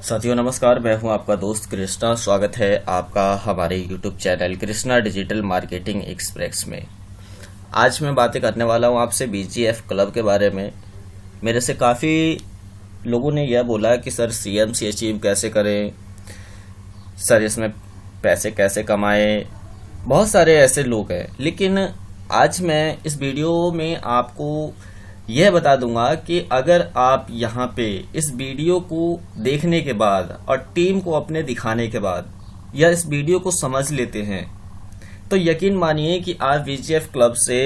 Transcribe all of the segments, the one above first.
साथियों नमस्कार, मैं हूं आपका दोस्त कृष्णा। स्वागत है आपका हमारे YouTube channel Krishna digital marketing express में। आज मैं बातें करने वाला हूं आपसे BGF क्लब के बारे में। मेरे से काफ़ी लोगों ने यह बोला कि सर CMC अचीव कैसे करें, सर इसमें पैसे कैसे कमाएं। बहुत सारे ऐसे लोग हैं, लेकिन आज मैं इस वीडियो में आपको यह बता दूंगा कि अगर आप यहाँ पे इस वीडियो को देखने के बाद और टीम को अपने दिखाने के बाद या इस वीडियो को समझ लेते हैं तो यकीन मानिए कि आप BGF क्लब से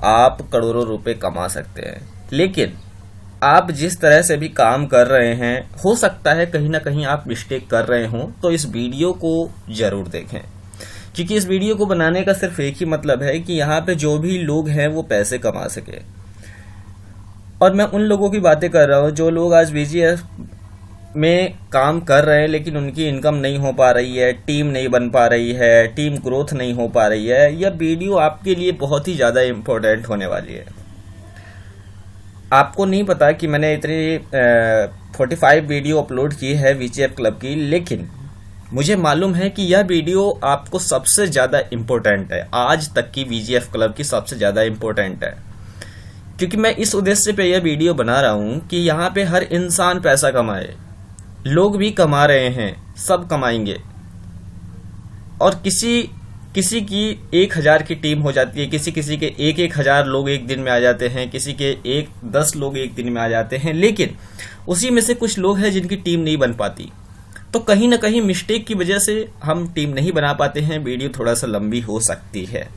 आप करोड़ों रुपए कमा सकते हैं। लेकिन आप जिस तरह से भी काम कर रहे हैं, हो सकता है कहीं ना कहीं आप मिस्टेक कर रहे हों, तो इस वीडियो को जरूर देखें, क्योंकि इस वीडियो को बनाने का सिर्फ एक ही मतलब है कि यहाँ पे जो भी लोग हैं वो पैसे कमा सके। और मैं उन लोगों की बातें कर रहा हूँ जो लोग आज BGF में काम कर रहे हैं लेकिन उनकी इनकम नहीं हो पा रही है, टीम नहीं बन पा रही है, टीम ग्रोथ नहीं हो पा रही है। यह वीडियो आपके लिए बहुत ही ज़्यादा इम्पोर्टेंट होने वाली है। आपको नहीं पता कि मैंने इतनी 45 वीडियो अपलोड की है BGF क्लब की, लेकिन मुझे मालूम है कि यह वीडियो आपको सबसे ज़्यादा इम्पोर्टेंट है। आज तक की BGF क्लब की सबसे ज़्यादा इम्पोर्टेंट है, क्योंकि मैं इस उद्देश्य पे यह वीडियो बना रहा हूं कि यहाँ पे हर इंसान पैसा कमाए। लोग भी कमा रहे हैं, सब कमाएंगे। और किसी की 1000 की टीम हो जाती है, किसी के 1,000 लोग एक दिन में आ जाते हैं, किसी के 10 लोग एक दिन में आ जाते हैं, लेकिन उसी में से कुछ लोग हैं जिनकी टीम नहीं बन पाती। तो कहीं ना कहीं मिस्टेक की वजह से हम टीम नहीं बना पाते हैं। वीडियो थोड़ा सा लंबी हो सकती है,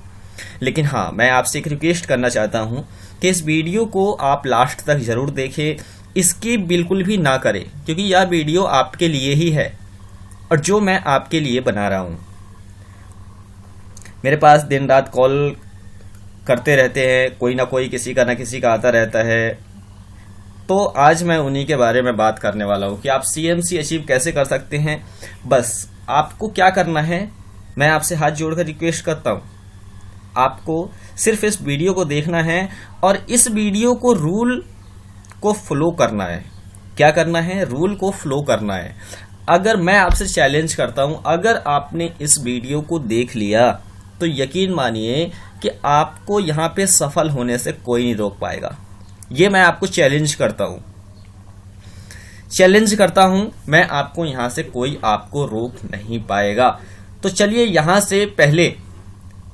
लेकिन हाँ, मैं आपसे एक रिक्वेस्ट करना चाहता हूं कि इस वीडियो को आप लास्ट तक जरूर देखें, स्किप बिल्कुल भी ना करें, क्योंकि यह वीडियो आपके लिए ही है और जो मैं आपके लिए बना रहा हूं। मेरे पास दिन रात कॉल करते रहते हैं, कोई ना कोई किसी का आता रहता है। तो आज मैं उन्हीं के बारे में बात करने वाला हूं कि आप CMC अचीव कैसे कर सकते हैं। बस आपको क्या करना है, मैं आपसे हाथ जोड़कर रिक्वेस्ट करता हूं, आपको सिर्फ इस वीडियो को देखना है और इस वीडियो को रूल को फॉलो करना है। क्या करना है? रूल को फॉलो करना है। अगर मैं आपसे चैलेंज करता हूं, अगर आपने इस वीडियो को देख लिया तो यकीन मानिए कि आपको यहां पे सफल होने से कोई नहीं रोक पाएगा। ये मैं आपको चैलेंज करता हूं, मैं आपको यहां से कोई आपको रोक नहीं पाएगा। तो चलिए यहां से पहले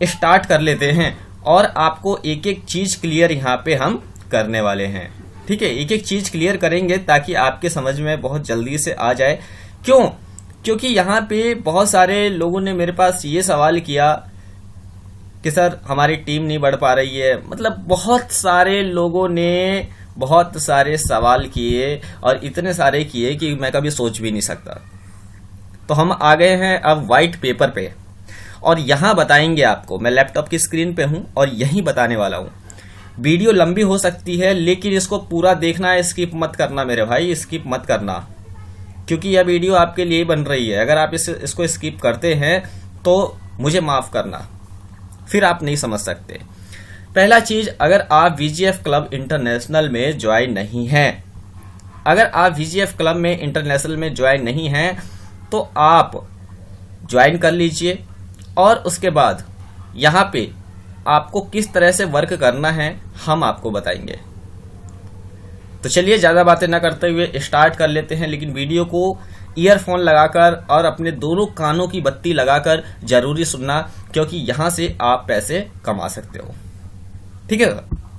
स्टार्ट कर लेते हैं और आपको एक एक चीज क्लियर यहाँ पे हम करने वाले हैं। ठीक है, एक एक चीज क्लियर करेंगे ताकि आपके समझ में बहुत जल्दी से आ जाए। क्यों? क्योंकि यहाँ पे बहुत सारे लोगों ने मेरे पास ये सवाल किया कि सर हमारी टीम नहीं बढ़ पा रही है। मतलब बहुत सारे लोगों ने बहुत सारे सवाल किए और इतने सारे किए कि मैं कभी सोच भी नहीं सकता। तो हम आ गए हैं अब व्हाइट पेपर पे और यहां बताएंगे आपको। मैं लैपटॉप की स्क्रीन पे हूं और यहीं बताने वाला हूं। वीडियो लंबी हो सकती है, लेकिन इसको पूरा देखना है, स्किप मत करना मेरे भाई, स्किप मत करना, क्योंकि यह वीडियो आपके लिए बन रही है। अगर आप इसको स्किप करते हैं तो मुझे माफ करना, फिर आप नहीं समझ सकते। पहला चीज, अगर आप BGF क्लब इंटरनेशनल में ज्वाइन नहीं हैं, अगर आप BGF क्लब में इंटरनेशनल में ज्वाइन नहीं हैं तो आप ज्वाइन कर लीजिए और उसके बाद यहाँ पे आपको किस तरह से वर्क करना है हम आपको बताएंगे। तो चलिए ज्यादा बातें ना करते हुए स्टार्ट कर लेते हैं, लेकिन वीडियो को ईयरफोन लगाकर और अपने दोनों कानों की बत्ती लगाकर जरूरी सुनना, क्योंकि यहां से आप पैसे कमा सकते हो। ठीक है,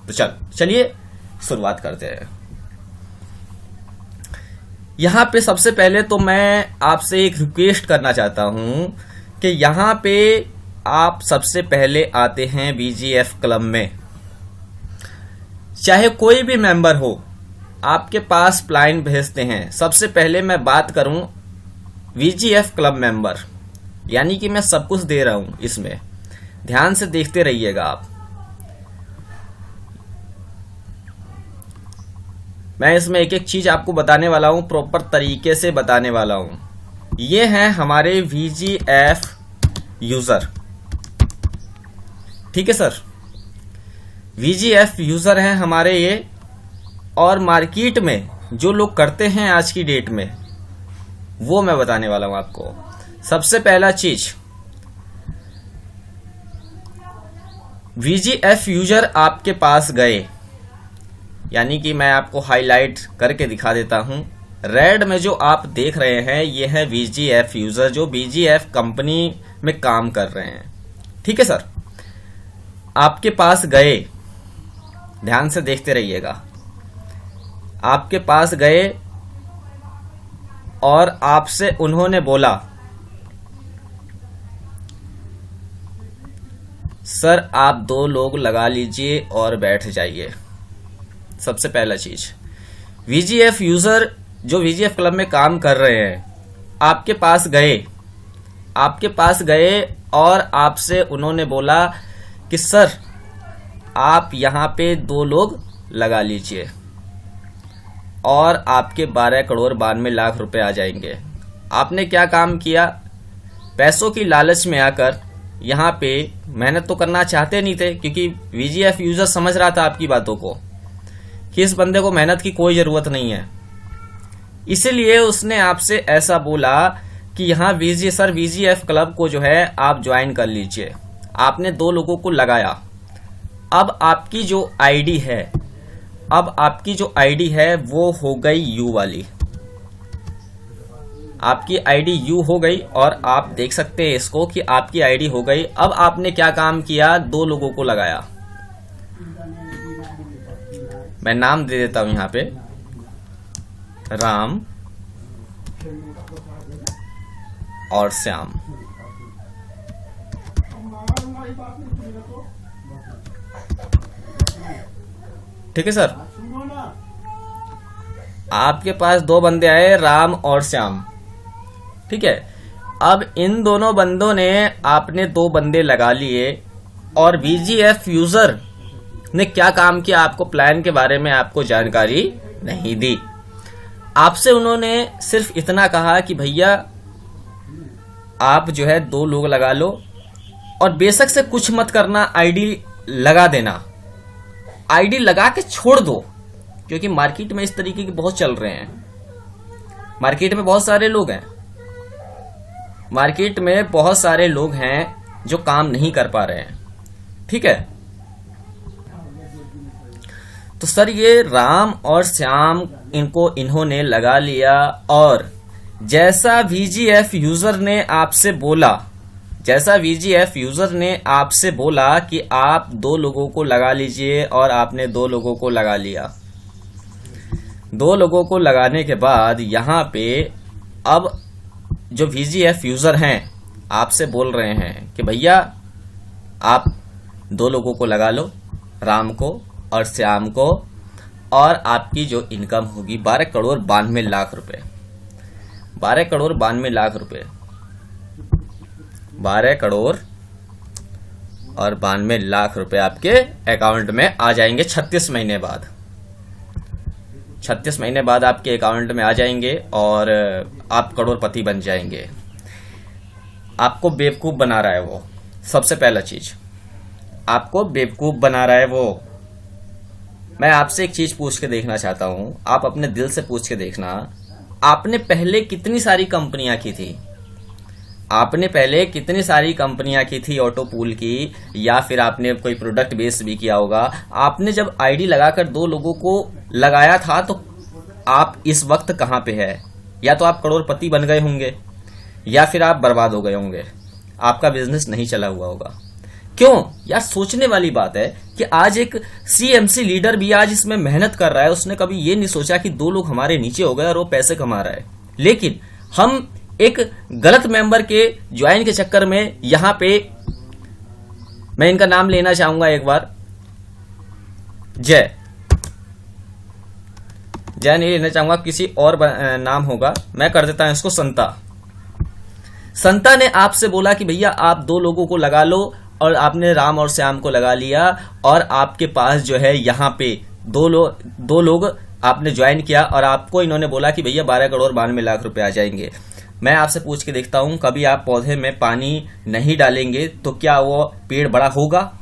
तो चलिए शुरुआत करते हैं। यहां पे सबसे पहले तो मैं आपसे एक रिक्वेस्ट करना चाहता हूं कि यहां पे आप सबसे पहले आते हैं BGF क्लब में, चाहे कोई भी मेंबर हो, आपके पास प्लान भेजते हैं। सबसे पहले मैं बात करूं BGF क्लब मेंबर, यानी कि मैं सब कुछ दे रहा हूं इसमें, ध्यान से देखते रहिएगा आप। मैं इसमें एक एक चीज आपको बताने वाला हूं, प्रॉपर तरीके से बताने वाला हूं। ये हैं हमारे BGF यूजर। ठीक है सर, VGF यूजर हैं हमारे ये। और मार्केट में जो लोग करते हैं आज की डेट में, वो मैं बताने वाला हूं आपको। सबसे पहला चीज, VGF यूजर आपके पास गए, यानी कि मैं आपको हाईलाइट करके दिखा देता हूं। रेड में जो आप देख रहे हैं ये है VGF यूजर जो VGF कंपनी में काम कर रहे हैं। ठीक है सर, आपके पास गए, ध्यान से देखते रहिएगा। आपके पास गए और आपसे उन्होंने बोला सर आप 2 लोग लगा लीजिए और बैठ जाइए। सबसे पहला चीज, VGF यूजर जो VGF क्लब में काम कर रहे हैं आपके पास गए और आपसे उन्होंने बोला कि सर आप यहां पे 2 लोग लगा लीजिए और आपके 12 करोड़ 92 लाख रुपए आ जाएंगे। आपने क्या काम किया, पैसों की लालच में आकर यहां पे मेहनत तो करना चाहते नहीं थे, क्योंकि VGF यूजर समझ रहा था आपकी बातों को कि इस बंदे को मेहनत की कोई जरूरत नहीं है। इसीलिए उसने आपसे ऐसा बोला कि यहाँ VGF क्लब को जो है आप ज्वाइन कर लीजिए। आपने 2 लोगों को लगाया। अब आपकी जो आईडी है वो हो गई यू वाली, आपकी आईडी यू हो गई और आप देख सकते हैं इसको कि आपकी आईडी हो गई। अब आपने क्या काम किया, 2 लोगों को लगाया। मैं नाम दे देता हूं यहां पे, राम और श्याम। ठीक है सर, आपके पास 2 बंदे आए, राम और श्याम। ठीक है, अब इन दोनों बंदों ने आपने 2 बंदे लगा लिए और VGF यूजर ने क्या काम किया, आपको प्लान के बारे में आपको जानकारी नहीं दी। आपसे उन्होंने सिर्फ इतना कहा कि भैया आप जो है 2 लोग लगा लो और बेशक से कुछ मत करना, आईडी लगा देना, आईडी लगा के छोड़ दो, क्योंकि मार्केट में इस तरीके के बहुत चल रहे हैं। मार्केट में बहुत सारे लोग हैं जो काम नहीं कर पा रहे हैं। ठीक है, तो सर ये राम और श्याम इन्होंने लगा लिया और जैसा VGF यूजर ने आपसे बोला कि आप 2 लोगों को लगा लीजिए और आपने 2 लोगों को लगा लिया। 2 लोगों को लगाने के बाद यहाँ पे अब जो VGF यूजर हैं आपसे बोल रहे हैं कि भैया आप 2 लोगों को लगा लो, राम को और श्याम को, और आपकी जो इनकम होगी 12 करोड़ 92 लाख रुपए। 12 करोड़ 92 लाख रुपए, 12 करोड़ और 92 लाख रुपए आपके अकाउंट में आ जाएंगे 36 महीने बाद। 36 महीने बाद आपके अकाउंट में आ जाएंगे और आप करोड़पति बन जाएंगे। आपको बेवकूफ बना रहा है वो। सबसे पहला चीज, आपको बेवकूफ बना रहा है वो। मैं आपसे एक चीज पूछ के देखना चाहता हूं, आप अपने दिल से पूछ के देखना, आपने पहले कितनी सारी कंपनियां की थी? आपने पहले कितनी सारी कंपनियां की थी ऑटो पूल की, या फिर आपने कोई प्रोडक्ट बेस भी किया होगा। आपने जब आईडी लगाकर 2 लोगों को लगाया था तो आप इस वक्त कहां पे है? या तो आप करोड़पति बन गए होंगे या फिर आप बर्बाद हो गए होंगे, आपका बिजनेस नहीं चला हुआ होगा। क्यों यार, सोचने वाली बात है कि आज एक CMC लीडर भी आज इसमें मेहनत कर रहा है। उसने कभी ये नहीं सोचा कि 2 लोग हमारे नीचे हो गए और वो पैसे कमा रहा है, लेकिन हम एक गलत मेंबर के ज्वाइन के चक्कर में यहां पे, मैं इनका नाम लेना चाहूंगा एक बार, जय नहीं लेना चाहूंगा, किसी और नाम होगा, मैं कर देता हूं इसको संता ने आपसे बोला कि भैया आप 2 लोगों को लगा लो, और आपने राम और श्याम को लगा लिया और आपके पास जो है यहाँ पे 2 लोग आपने ज्वाइन किया और आपको इन्होंने बोला कि भैया 12 करोड़ 92 लाख रुपए आ जाएंगे। मैं आपसे पूछ के देखता हूं, कभी आप पौधे में पानी नहीं डालेंगे तो क्या वो पेड़ बड़ा होगा?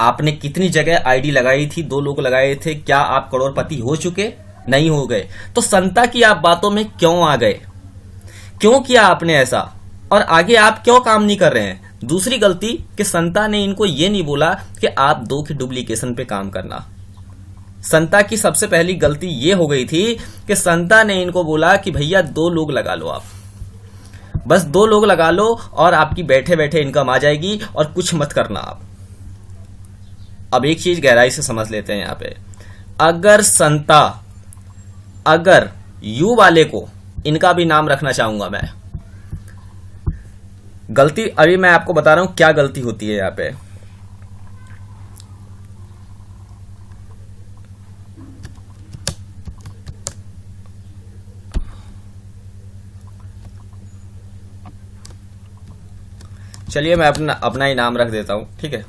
आपने कितनी जगह आईडी लगाई थी, 2 लोग लगाए थे, क्या आप करोड़पति हो चुके? नहीं हो गए। तो संता की आप बातों में क्यों आ गए? क्यों किया आपने ऐसा, और आगे आप क्यों काम नहीं कर रहे हैं। दूसरी गलती कि संता ने इनको ये नहीं बोला कि आप 2 की डुप्लीकेशन पे काम करना। संता की सबसे पहली गलती ये हो गई थी कि संता ने इनको बोला कि भैया 2 लोग लगा लो, आप बस 2 लोग लगा लो और आपकी बैठे बैठे इनकम आ जाएगी और कुछ मत करना आप। अब एक चीज गहराई से समझ लेते हैं यहां पे, अगर यू वाले को, इनका भी नाम रखना चाहूंगा मैं, गलती अभी मैं आपको बता रहा हूं क्या गलती होती है यहां पे। चलिए मैं अपना ही नाम रख देता हूं, ठीक है।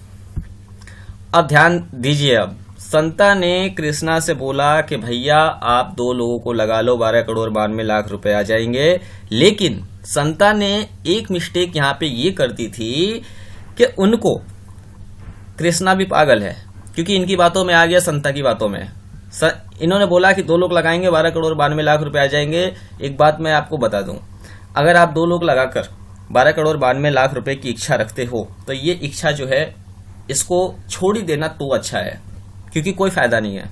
अब ध्यान दीजिए, अब संता ने कृष्णा से बोला कि भैया आप 2 लोगों को लगा लो, 12 करोड़ 92 लाख रुपए आ जाएंगे। लेकिन संता ने एक मिस्टेक यहां पे ये कर दी थी कि उनको, कृष्णा भी पागल है क्योंकि इनकी बातों में आ गया, संता की बातों में इन्होंने बोला कि 2 लोग लगाएंगे 12 करोड़ 92 लाख रुपए आ जाएंगे। एक बात मैं आपको बता दूं, अगर आप 2 लोग लगाकर 12 करोड़ 92 लाख रुपए की इच्छा रखते हो तो ये इच्छा जो है इसको छोड़ ही देना तो अच्छा है, क्योंकि कोई फायदा नहीं है।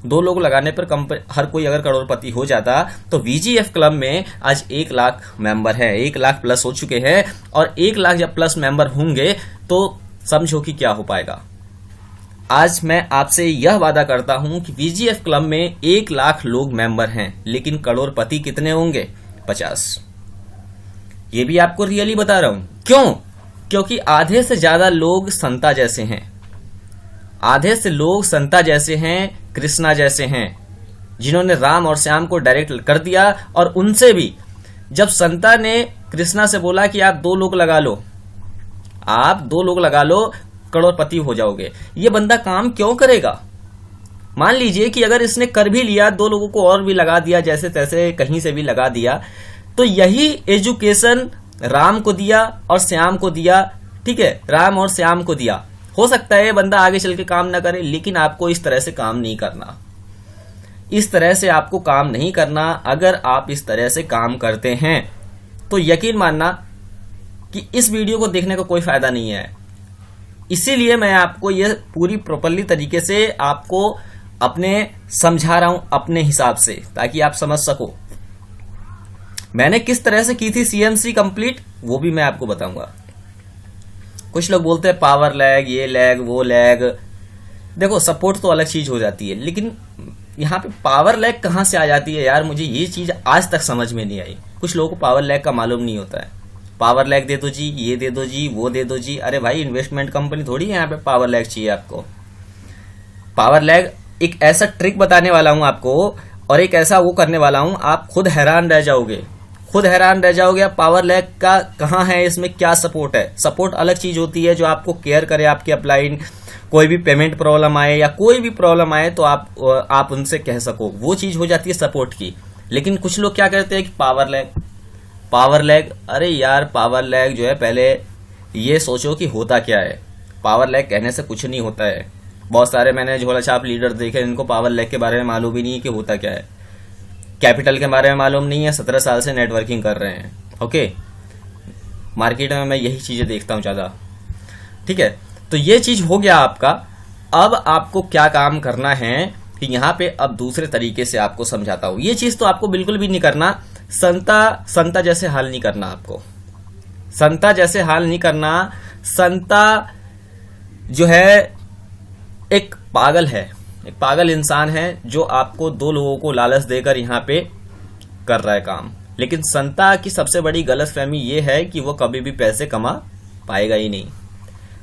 2 लोग लगाने पर हर कोई अगर करोड़पति हो जाता तो वीजीएफ क्लब में आज 1 लाख मेंबर हैं, 1 लाख प्लस हो चुके हैं, और 1 लाख जब प्लस मेंबर होंगे तो समझो कि क्या हो पाएगा। आज मैं आपसे यह वादा करता हूं कि वीजीएफ क्लब में 1 लाख लोग मेंबर हैं, लेकिन करोड़पति कितने होंगे? 50। ये भी आपको रियली बता रहा हूं। क्यों? क्योंकि आधे से ज्यादा लोग संता जैसे हैं, आधे से लोग संता जैसे हैं, कृष्णा जैसे हैं, जिन्होंने राम और श्याम को डायरेक्ट कर दिया। और उनसे भी जब संता ने कृष्णा से बोला कि आप 2 लोग लगा लो, आप 2 लोग लगा लो, करोड़पति हो जाओगे, ये बंदा काम क्यों करेगा? मान लीजिए कि अगर इसने कर भी लिया, 2 लोगों को और भी लगा दिया, जैसे तैसे कहीं से भी लगा दिया, तो यही एजुकेशन राम को दिया और श्याम को दिया, ठीक है, राम और श्याम को दिया। हो सकता है बंदा आगे चल के काम ना करे, लेकिन आपको इस तरह से काम नहीं करना, इस तरह से आपको काम नहीं करना। अगर आप इस तरह से काम करते हैं तो यकीन मानना कि इस वीडियो को देखने का कोई फायदा नहीं है। इसीलिए मैं आपको यह पूरी प्रॉपरली तरीके से आपको अपने समझा रहा हूं अपने हिसाब से, ताकि आप समझ सको। मैंने किस तरह से की थी सीएमसी कंप्लीट, वो भी मैं आपको बताऊंगा। कुछ लोग बोलते हैं पावर लैग, ये लैग, वो लैग। देखो, सपोर्ट तो अलग चीज हो जाती है, लेकिन यहाँ पे पावर लैग कहां से आ जाती है यार? मुझे ये चीज आज तक समझ में नहीं आई। कुछ लोगों को पावर लैग का मालूम नहीं होता है। पावर लैग दे दो जी, ये दे दो जी, वो दे दो जी। अरे भाई, इन्वेस्टमेंट कंपनी थोड़ी है यहाँ पे पावर लैग चाहिए आपको। पावर लैग एक ऐसा ट्रिक बताने वाला हूं आपको, और एक ऐसा वो करने वाला हूं, आप खुद हैरान रह जाओगे, खुद हैरान रह जाओगे। पावर लैग का कहां है, इसमें क्या सपोर्ट है? सपोर्ट अलग चीज होती है जो आपको केयर करे, आपके अपलाइन कोई भी पेमेंट प्रॉब्लम आए या कोई भी प्रॉब्लम आए तो आप उनसे कह सको, वो चीज हो जाती है सपोर्ट की। लेकिन कुछ लोग क्या करते हैं कि पावर लैग, अरे यार पावर लैग जो है, पहले ये सोचो कि होता क्या है। पावर लैग कहने से कुछ नहीं होता है। बहुत सारे मैंने झोला छाप लीडर देखे, इनको पावर लैग के बारे में मालूम ही नहीं है कि होता क्या है। कैपिटल के बारे में मालूम नहीं है, 17 साल से नेटवर्किंग कर रहे हैं। ओके, मार्केट में मैं यही चीजें देखता हूं ज्यादा, ठीक है। तो ये चीज हो गया आपका। अब आपको क्या काम करना है कि यहां पे अब दूसरे तरीके से आपको समझाता हूं। ये चीज तो आपको बिल्कुल भी नहीं करना, संता जैसे हाल नहीं करना आपको, संता जैसे हाल नहीं करना। संता जो है एक पागल है, एक पागल इंसान है जो आपको 2 लोगों को लालच देकर यहां पे कर रहा है काम। लेकिन संता की सबसे बड़ी गलतफहमी यह है कि वो कभी भी पैसे कमा पाएगा ही नहीं,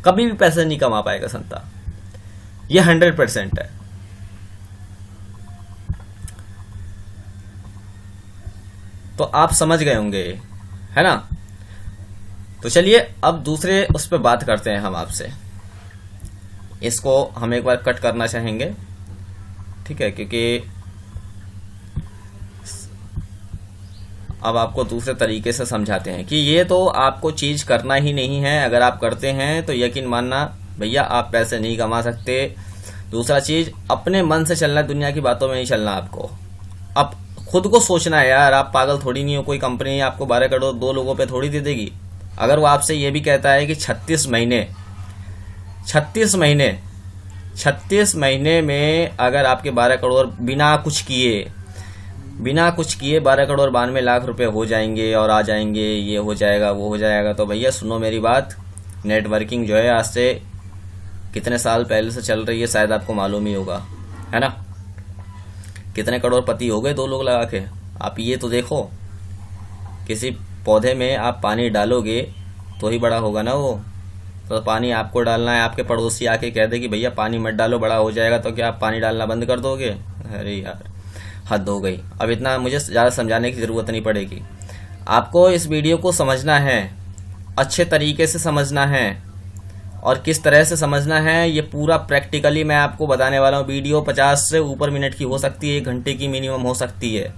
कभी भी पैसे नहीं कमा पाएगा संता, ये 100% है। तो आप समझ गए होंगे, है ना। तो चलिए अब दूसरे उस पर बात करते हैं हम आपसे। इसको हम एक बार कट करना चाहेंगे, ठीक है, क्योंकि अब आपको दूसरे तरीके से समझाते हैं कि ये तो आपको चीज करना ही नहीं है। अगर आप करते हैं तो यकीन मानना भैया आप पैसे नहीं कमा सकते। दूसरा चीज, अपने मन से चलना, दुनिया की बातों में नहीं चलना आपको। अब खुद को सोचना है यार, आप पागल थोड़ी नहीं हो। कोई कंपनी आपको 12 करोड़ 2 लोगों पे थोड़ी दे देगी। अगर वो आपसे ये भी कहता है कि 36 महीने में अगर आपके 12 करोड़ बिना कुछ किए 12 करोड़ 92 लाख रुपए हो जाएंगे और आ जाएंगे, ये हो जाएगा वो हो जाएगा, तो भैया सुनो मेरी बात, नेटवर्किंग जो है आज से कितने साल पहले से चल रही है, शायद आपको मालूम ही होगा, है ना। कितने करोड़पति हो गए 2 लोग लगा के। आप ये तो देखो, किसी पौधे में आप पानी डालोगे तो ही बड़ा होगा ना वो। तो पानी आपको डालना है, आपके पड़ोसी आके कह दे कि भैया पानी मत डालो बड़ा हो जाएगा, तो क्या आप पानी डालना बंद कर दोगे? अरे यार हद हो गई। अब इतना मुझे ज़्यादा समझाने की ज़रूरत नहीं पड़ेगी। आपको इस वीडियो को समझना है, अच्छे तरीके से समझना है, और किस तरह से समझना है ये पूरा प्रैक्टिकली मैं आपको बताने वाला हूँ। वीडियो 50 से ऊपर मिनट की हो सकती है, 1 घंटे की मिनिमम हो सकती है।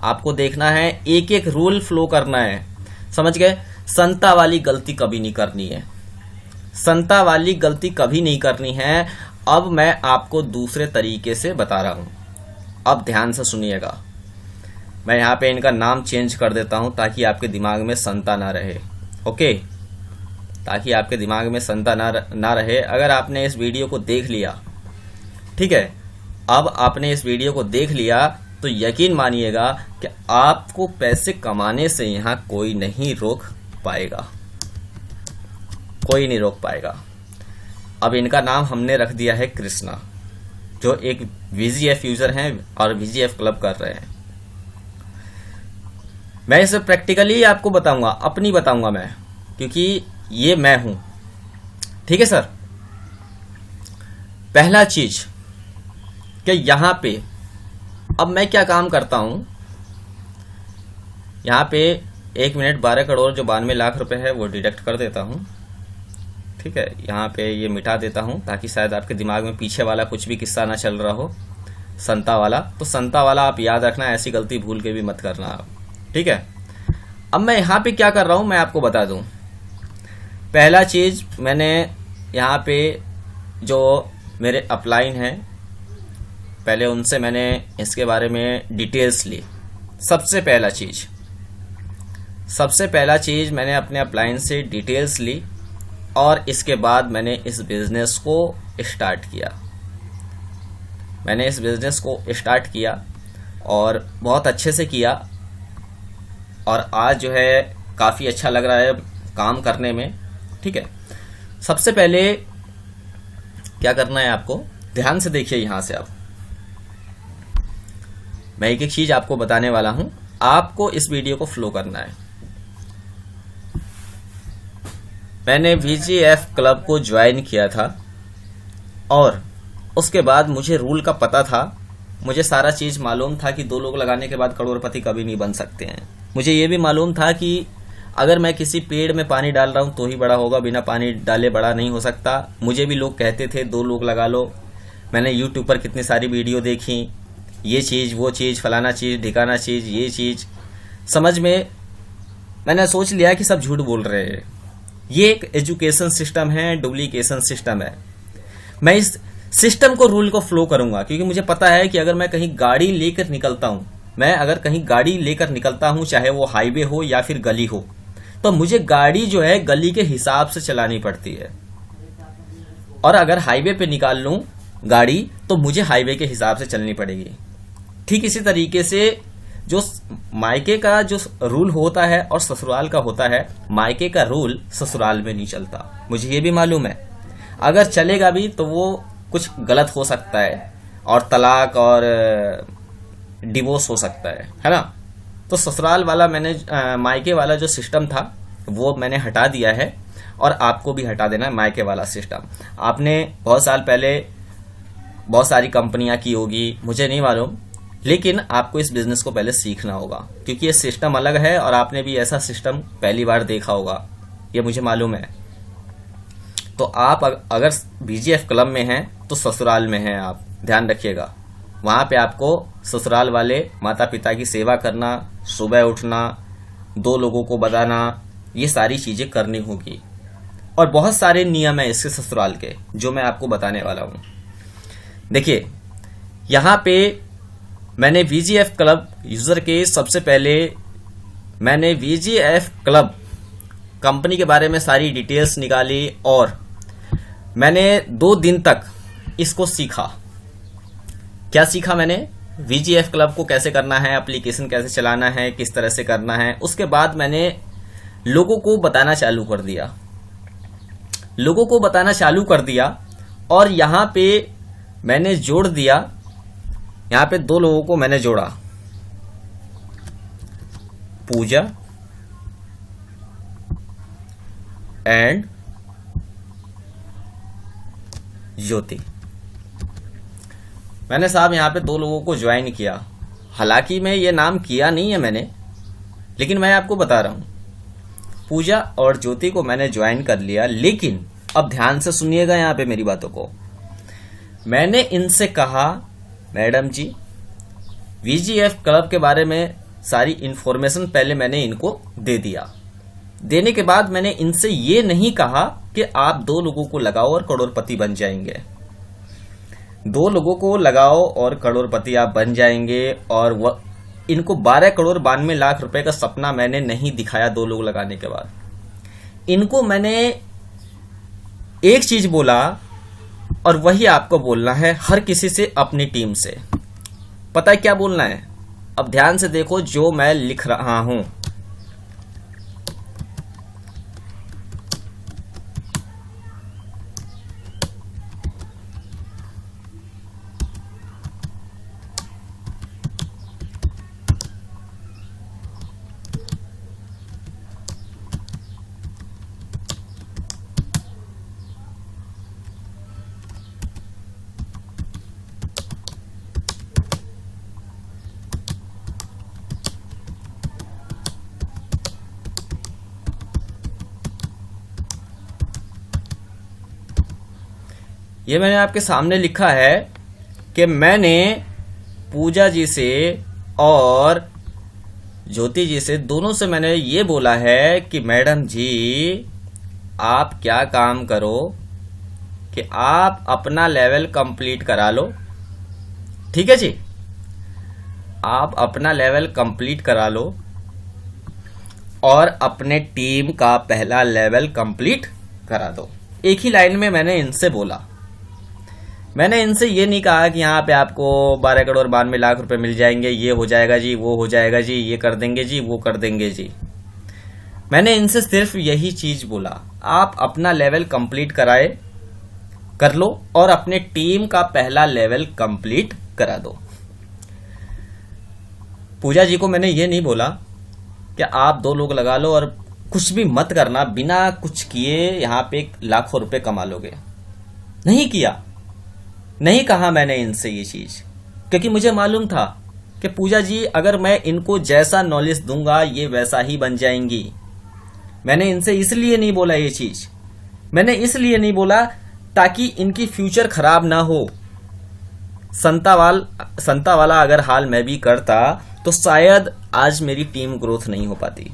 आपको देखना है, एक एक रूल फ्लो करना है, समझ गए। संता वाली गलती कभी नहीं करनी है, संता वाली गलती कभी नहीं करनी है। अब मैं आपको दूसरे तरीके से बता रहा हूं, अब ध्यान से सुनिएगा। मैं यहाँ पे इनका नाम चेंज कर देता हूं ताकि आपके दिमाग में संता ना रहे, ओके, ताकि आपके दिमाग में संता ना रहे। अगर आपने इस वीडियो को देख लिया, ठीक है, अब आपने इस वीडियो को देख लिया तो यकीन मानिएगा कि आपको पैसे कमाने से यहाँ कोई नहीं रोक पाएगा, कोई नहीं रोक पाएगा। अब इनका नाम हमने रख दिया है कृष्णा, जो एक VGF यूजर हैं और VGF क्लब कर रहे हैं। मैं इसे प्रैक्टिकली आपको बताऊंगा, अपनी बताऊंगा मैं, क्योंकि ये मैं हूं, ठीक है सर। पहला चीज कि यहां पे अब मैं क्या काम करता हूं, यहां पे 1 मिनट 12 करोड़ जो 92 लाख रुपए है वो डिडक्ट कर देता हूं, ठीक है। यहाँ पे ये मिटा देता हूँ ताकि शायद आपके दिमाग में पीछे वाला कुछ भी किस्सा ना चल रहा हो, संता वाला। तो संता वाला आप याद रखना, ऐसी गलती भूल के भी मत करना आप, ठीक है। अब मैं यहाँ पे क्या कर रहा हूँ मैं आपको बता दूँ। पहला चीज, मैंने यहाँ पे जो मेरे अपलाइन हैं पहले उनसे मैंने इसके बारे में डिटेल्स ली। सबसे पहला चीज मैंने अपने अपलाइन से डिटेल्स ली और इसके बाद मैंने इस बिजनेस को स्टार्ट किया। और बहुत अच्छे से किया और आज जो है काफ़ी अच्छा लग रहा है काम करने में, ठीक है। सबसे पहले क्या करना है आपको, ध्यान से देखिए। यहाँ से अब मैं एक एक चीज आपको बताने वाला हूं, आपको इस वीडियो को फ्लो करना है। मैंने VGF क्लब को ज्वाइन किया था और उसके बाद मुझे रूल का पता था, मुझे सारा चीज मालूम था कि 2 लोग लगाने के बाद करोड़पति कभी नहीं बन सकते हैं। मुझे ये भी मालूम था कि अगर मैं किसी पेड़ में पानी डाल रहा हूं तो ही बड़ा होगा, बिना पानी डाले बड़ा नहीं हो सकता। मुझे भी लोग कहते थे 2 लोग लगा लो। मैंने यूट्यूब पर कितनी सारी वीडियो देखी, ये चीज वो चीज फलाना चीज ढिकाना चीज, ये चीज समझ में मैंने सोच लिया कि सब झूठ बोल रहे हैं। ये एक एजुकेशन सिस्टम है, डुप्लीकेशन सिस्टम है। मैं इस सिस्टम को, रूल को फ्लो करूंगा क्योंकि मुझे पता है कि अगर मैं कहीं गाड़ी लेकर निकलता हूं, चाहे वो हाईवे हो या फिर गली हो, तो मुझे गाड़ी जो है गली के हिसाब से चलानी पड़ती है। और अगर हाईवे पे निकाल लूं गाड़ी तो मुझे हाईवे के हिसाब से चलनी पड़ेगी। ठीक इसी तरीके से जो मायके का जो रूल होता है और ससुराल का होता है, मायके का रूल ससुराल में नहीं चलता, मुझे ये भी मालूम है। अगर चलेगा भी तो वो कुछ गलत हो सकता है और तलाक और डिवोर्स हो सकता है ना। तो ससुराल वाला मैंने मायके वाला जो सिस्टम था वो मैंने हटा दिया है और आपको भी हटा देना है मायके वाला सिस्टम। आपने बहुत साल पहले बहुत सारी कंपनियां की होगी, मुझे नहीं मालूम, लेकिन आपको इस बिजनेस को पहले सीखना होगा क्योंकि ये सिस्टम अलग है और आपने भी ऐसा सिस्टम पहली बार देखा होगा, ये मुझे मालूम है। तो आप अगर VGF क्लब में हैं तो ससुराल में हैं, आप ध्यान रखिएगा। वहां पे आपको ससुराल वाले माता पिता की सेवा करना, सुबह उठना, 2 लोगों को बताना, ये सारी चीजें करनी होगी। और बहुत सारे नियम है इसके ससुराल के जो मैं आपको बताने वाला हूं। देखिए, यहाँ पे मैंने VGF क्लब यूजर के सबसे पहले मैंने VGF क्लब कंपनी के बारे में सारी डिटेल्स निकाली और मैंने 2 दिन तक इसको सीखा। क्या सीखा मैंने? VGF क्लब को कैसे करना है, एप्लीकेशन कैसे चलाना है, किस तरह से करना है। उसके बाद मैंने लोगों को बताना चालू कर दिया और यहाँ पे मैंने जोड़ दिया, यहाँ पे 2 लोगों को मैंने जोड़ा, पूजा एंड ज्योति। मैंने साहब यहाँ पे 2 लोगों को ज्वाइन किया। हालांकि मैं ये नाम किया नहीं है मैंने, लेकिन मैं आपको बता रहा हूं, पूजा और ज्योति को मैंने ज्वाइन कर लिया। लेकिन अब ध्यान से सुनिएगा यहाँ पे मेरी बातों को। मैंने इनसे कहा, मैडम जी VGF क्लब के बारे में सारी इंफॉर्मेशन पहले मैंने इनको दे दिया। देने के बाद मैंने इनसे ये नहीं कहा कि आप 2 लोगों को लगाओ और करोड़पति बन जाएंगे। 2 लोगों को लगाओ और करोड़पति आप बन जाएंगे। और इनको 12 करोड़ 92 लाख रुपए का सपना मैंने नहीं दिखाया 2 लोग लगाने के बाद। इनको मैंने एक चीज बोला और वही आपको बोलना है हर किसी से, अपनी टीम से। पता है क्या बोलना है? अब ध्यान से देखो जो मैं लिख रहा हूं। ये मैंने आपके सामने लिखा है कि मैंने पूजा जी से और ज्योति जी से, दोनों से मैंने ये बोला है कि मैडम जी आप क्या काम करो कि आप अपना लेवल कंप्लीट करा लो। ठीक है जी, आप अपना लेवल कंप्लीट करा लो और अपने टीम का पहला लेवल कंप्लीट करा दो। एक ही लाइन में मैंने इनसे बोला। मैंने इनसे ये नहीं कहा कि यहाँ पे आपको 12 करोड़ 92 लाख रुपए मिल जाएंगे, ये हो जाएगा जी, वो हो जाएगा जी, ये कर देंगे जी, वो कर देंगे जी। मैंने इनसे सिर्फ यही चीज बोला, आप अपना लेवल कंप्लीट कर लो और अपने टीम का पहला लेवल कंप्लीट करा दो। पूजा जी को मैंने ये नहीं बोला कि आप 2 लोग लगा लो और कुछ भी मत करना, बिना कुछ किए यहाँ पे लाखों रुपए कमा लोगे। नहीं कहा मैंने इनसे ये चीज, क्योंकि मुझे मालूम था कि पूजा जी अगर मैं इनको जैसा नॉलेज दूंगा ये वैसा ही बन जाएंगी। मैंने इनसे इसलिए नहीं बोला ये चीज, मैंने इसलिए नहीं बोला ताकि इनकी फ्यूचर खराब ना हो। संता वाला अगर हाल मैं भी करता तो शायद आज मेरी टीम ग्रोथ नहीं हो पाती,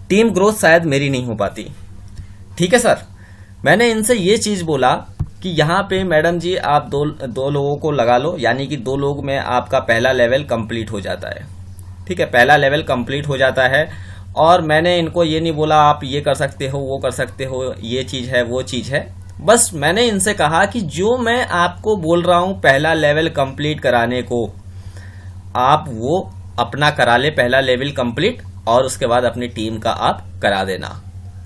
टीम ग्रोथ शायद मेरी नहीं हो पाती। ठीक है सर, मैंने इनसे ये चीज बोला कि यहाँ पे मैडम जी आप दो लोगों को लगा लो, यानी कि 2 लोग में आपका पहला लेवल कंप्लीट हो जाता है। ठीक है, पहला लेवल कंप्लीट हो जाता है। और मैंने इनको ये नहीं बोला आप ये कर सकते हो, वो कर सकते हो, ये चीज है, वो चीज है। बस मैंने इनसे कहा कि जो मैं आपको बोल रहा हूं पहला लेवल कंप्लीट कराने को, आप वो अपना करा ले पहला लेवल कंप्लीट, और उसके बाद अपनी टीम का आप करा देना।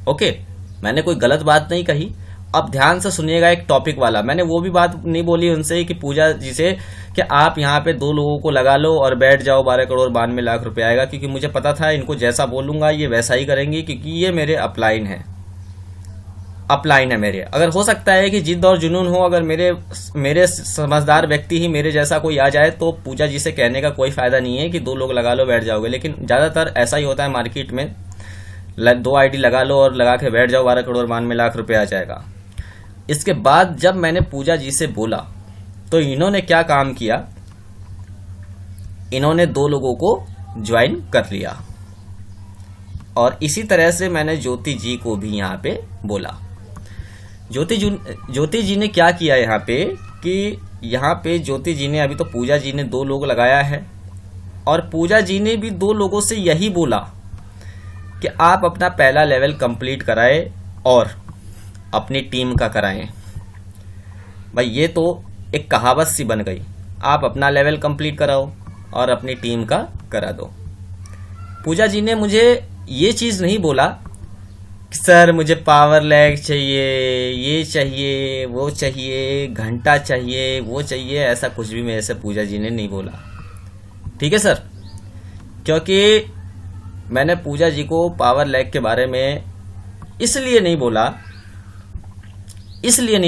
ओके, मैंने कोई गलत बात नहीं कही। अब ध्यान से सुनिएगा, एक टॉपिक वाला मैंने वो भी बात नहीं बोली उनसे कि पूजा जी से कि आप यहाँ पे 2 लोगों को लगा लो और बैठ जाओ 12 करोड़ 92 लाख रुपए आएगा, क्योंकि मुझे पता था इनको जैसा बोलूंगा ये वैसा ही करेंगे, क्योंकि ये मेरे अपलाइन है मेरे। अगर हो सकता है कि जिद और जुनून हो, अगर मेरे समझदार व्यक्ति ही मेरे जैसा कोई आ जाए तो पूजा जी से कहने का कोई फायदा नहीं है कि 2 लोग लगा लो बैठ जाओगे। लेकिन ज्यादातर ऐसा ही होता है मार्केट में, 2 आईडी लगा लो और लगा के बैठ जाओ 12 करोड़ 92 लाख रुपए आ जाएगा। इसके बाद जब मैंने पूजा जी से बोला तो इन्होंने क्या काम किया, इन्होंने 2 लोगों को ज्वाइन कर लिया। और इसी तरह से मैंने ज्योति जी को भी यहाँ पे बोला। ज्योति जी ने क्या किया यहाँ पे कि यहाँ पे ज्योति जी ने, अभी तो पूजा जी ने 2 लोग लगाया है, और पूजा जी ने भी 2 लोगों से यही बोला कि आप अपना पहला लेवल कंप्लीट कराएं और अपनी टीम का कराएं। भाई ये तो एक कहावत सी बन गई, आप अपना लेवल कंप्लीट कराओ और अपनी टीम का करा दो। पूजा जी ने मुझे ये चीज़ नहीं बोला कि सर मुझे पावर लैग चाहिए, ये चाहिए, वो चाहिए, घंटा चाहिए, वो चाहिए, ऐसा कुछ भी मेरे से पूजा जी ने नहीं बोला। ठीक है सर, क्योंकि मैंने पूजा जी को पावर लैग के बारे में इसलिए नहीं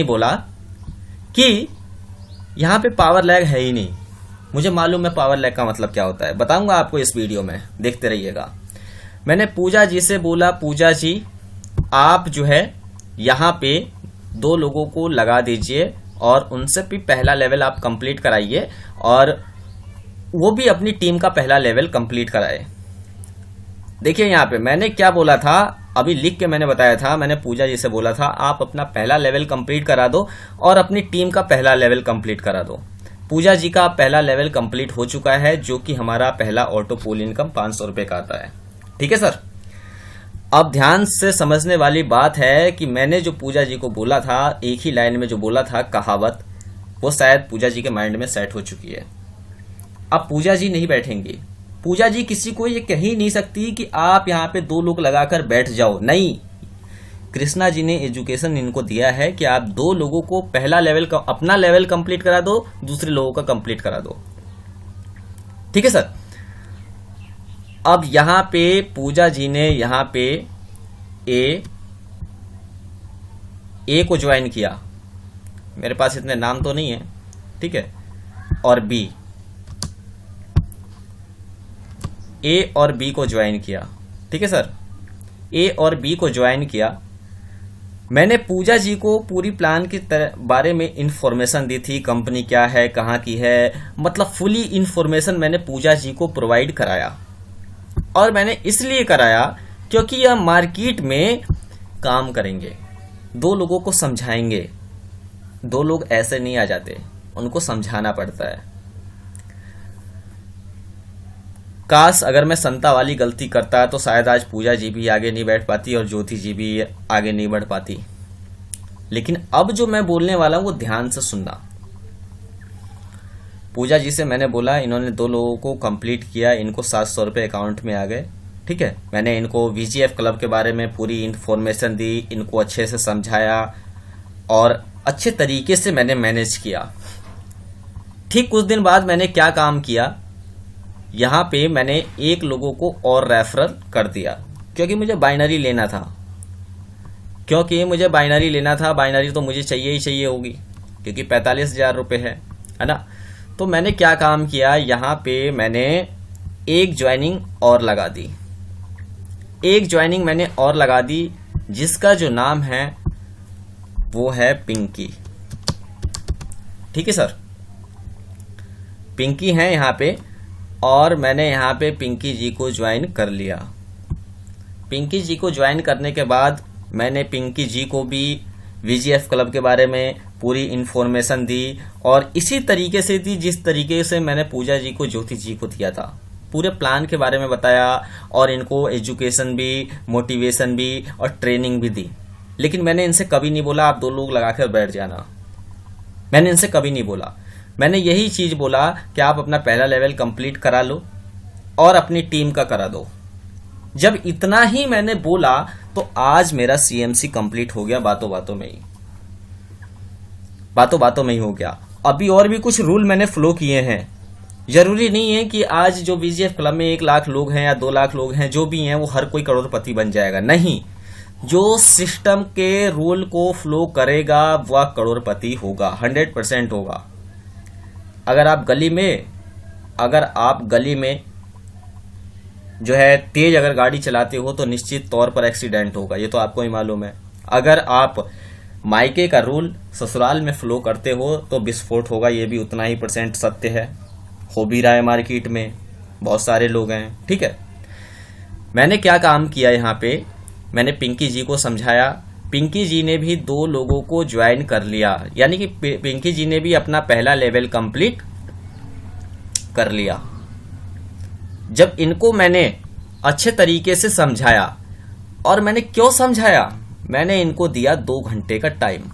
बोला कि यहाँ पे पावर लैग है ही नहीं। मुझे मालूम है पावर लैग का मतलब क्या होता है, बताऊंगा आपको इस वीडियो में, देखते रहिएगा। मैंने पूजा जी से बोला, पूजा जी आप जो है यहाँ पे 2 लोगों को लगा दीजिए और उनसे भी पहला लेवल आप कंप्लीट कराइए और वो भी अपनी टीम का पहला लेवल कंप्लीट कराए। देखिए यहाँ पे मैंने क्या बोला था, अभी लिख के मैंने बताया था। मैंने पूजा जी से बोला था आप अपना पहला लेवल कंप्लीट करा दो और अपनी टीम का पहला लेवल कंप्लीट करा दो। पूजा जी का पहला लेवल कंप्लीट हो चुका है, जो कि हमारा पहला ऑटो पूल इनकम 500 रुपए का आता है। ठीक है सर, अब ध्यान से समझने वाली बात है कि मैंने जो पूजा जी को बोला था, एक ही लाइन में जो बोला था कहावत, वो शायद पूजा जी के माइंड में सेट हो चुकी है। अब पूजा जी नहीं बैठेंगी, पूजा जी किसी को ये कह ही नहीं सकती कि आप यहाँ पे 2 लोग लगाकर बैठ जाओ। नहीं, कृष्णा जी ने एजुकेशन इनको दिया है कि आप 2 लोगों को पहला लेवल का अपना लेवल कंप्लीट करा दो, दूसरे लोगों का कंप्लीट करा दो। ठीक है सर, अब यहां पे पूजा जी ने यहां पे ए को ज्वाइन किया, मेरे पास इतने नाम तो नहीं है, ठीक है, और बी, ए और बी को ज्वाइन किया। ठीक है सर, ए और बी को ज्वाइन किया। मैंने पूजा जी को पूरी प्लान के बारे में इंफॉर्मेशन दी थी, कंपनी क्या है, कहाँ की है, मतलब फुली इंफॉर्मेशन मैंने पूजा जी को प्रोवाइड कराया। और मैंने इसलिए कराया क्योंकि यह मार्केट में काम करेंगे, 2 लोगों को समझाएंगे। 2 लोग ऐसे नहीं आ जाते, उनको समझाना पड़ता है। काश अगर मैं संता वाली गलती करता तो शायद आज पूजा जी भी आगे नहीं बैठ पाती और ज्योति जी भी आगे नहीं बढ़ पाती। लेकिन अब जो मैं बोलने वाला हूं वो ध्यान से सुनना। पूजा जी से मैंने बोला, इन्होंने 2 लोगों को कंप्लीट किया, इनको 700 रुपये अकाउंट में आ गए। ठीक है, मैंने इनको VGF क्लब के बारे में पूरी इंफॉर्मेशन दी, इनको अच्छे से समझाया और अच्छे तरीके से मैंने मैनेज किया। ठीक कुछ दिन बाद मैंने क्या काम किया, यहाँ पे मैंने 1 लोगों को और रेफरल कर दिया, क्योंकि मुझे बाइनरी लेना था। बाइनरी तो मुझे चाहिए ही चाहिए होगी, क्योंकि 45,000 रुपये है ना। तो मैंने क्या काम किया, यहाँ पे मैंने 1 ज्वाइनिंग और लगा दी। 1 ज्वाइनिंग मैंने और लगा दी, जिसका जो नाम है वो है पिंकी। ठीक है सर, पिंकी है यहाँ पे, और मैंने यहाँ पे पिंकी जी को ज्वाइन कर लिया। पिंकी जी को ज्वाइन करने के बाद मैंने पिंकी जी को भी VGF क्लब के बारे में पूरी इन्फॉर्मेशन दी, और इसी तरीके से दी जिस तरीके से मैंने पूजा जी को, ज्योति जी को दिया था। पूरे प्लान के बारे में बताया और इनको एजुकेशन भी, मोटिवेशन भी और ट्रेनिंग भी दी। लेकिन मैंने इनसे कभी नहीं बोला आप 2 लोग लगाकर बैठ जाना, मैंने इनसे कभी नहीं बोला। मैंने यही चीज बोला कि आप अपना पहला लेवल कंप्लीट करा लो और अपनी टीम का करा दो। जब इतना ही मैंने बोला तो आज मेरा CMC कंप्लीट हो गया, बातों बातों में ही हो गया। अभी और भी कुछ रूल मैंने फ्लो किए हैं। जरूरी नहीं है कि आज जो VGF क्लब में 1 लाख लोग हैं या 2 लाख लोग हैं, जो भी हैं वो हर कोई करोड़पति बन जाएगा, नहीं। जो सिस्टम के रूल को फ्लो करेगा वह करोड़पति होगा, 100% होगा। अगर आप गली में जो है तेज अगर गाड़ी चलाते हो तो निश्चित तौर पर एक्सीडेंट होगा, ये तो आपको ही मालूम है। अगर आप मायके का रूल ससुराल में फ्लो करते हो तो विस्फोट होगा, ये भी उतना ही % सत्य है, हो भी रहा है मार्केट में, बहुत सारे लोग हैं। ठीक है, मैंने क्या काम किया यहाँ पे, मैंने पिंकी जी को समझाया। पिंकी जी ने भी 2 लोगों को ज्वाइन कर लिया, यानी कि पिंकी जी ने भी अपना पहला लेवल कंप्लीट कर लिया। जब इनको मैंने अच्छे तरीके से समझाया, और मैंने क्यों समझाया, मैंने इनको दिया 2 घंटे का टाइम।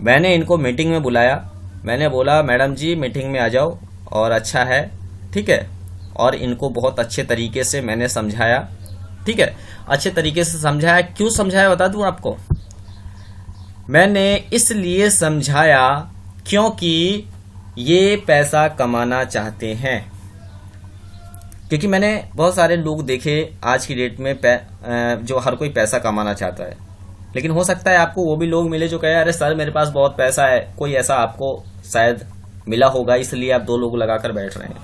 मैंने इनको मीटिंग में बुलाया, मैंने बोला मैडम जी मीटिंग में आ जाओ, और अच्छा है, ठीक है, और इनको बहुत अच्छे तरीके से मैंने समझाया, ठीक है, अच्छे तरीके से समझाया। क्यों समझाया बता दूं आपको, मैंने इसलिए समझाया क्योंकि ये पैसा कमाना चाहते हैं। क्योंकि मैंने बहुत सारे लोग देखे आज की डेट में जो हर कोई पैसा कमाना चाहता है, लेकिन हो सकता है आपको वो भी लोग मिले जो कहे अरे सर मेरे पास बहुत पैसा है। कोई ऐसा आपको शायद मिला होगा, इसलिए आप 2 लोग लगाकर बैठ रहे हैं,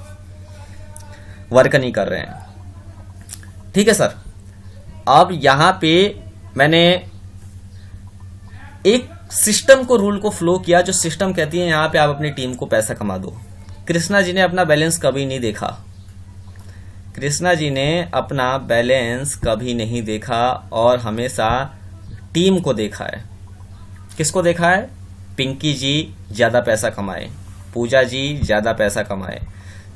वर्क नहीं कर रहे हैं, ठीक है सर। अब यहां पे मैंने एक सिस्टम को, रूल को फ्लो किया, जो सिस्टम कहती है यहां पे आप अपनी टीम को पैसा कमा दो। कृष्णा जी ने अपना बैलेंस कभी नहीं देखा, कृष्णा जी ने अपना बैलेंस कभी नहीं देखा, और हमेशा टीम को देखा है। किसको देखा है? पिंकी जी ज्यादा पैसा कमाए, पूजा जी ज्यादा पैसा कमाए,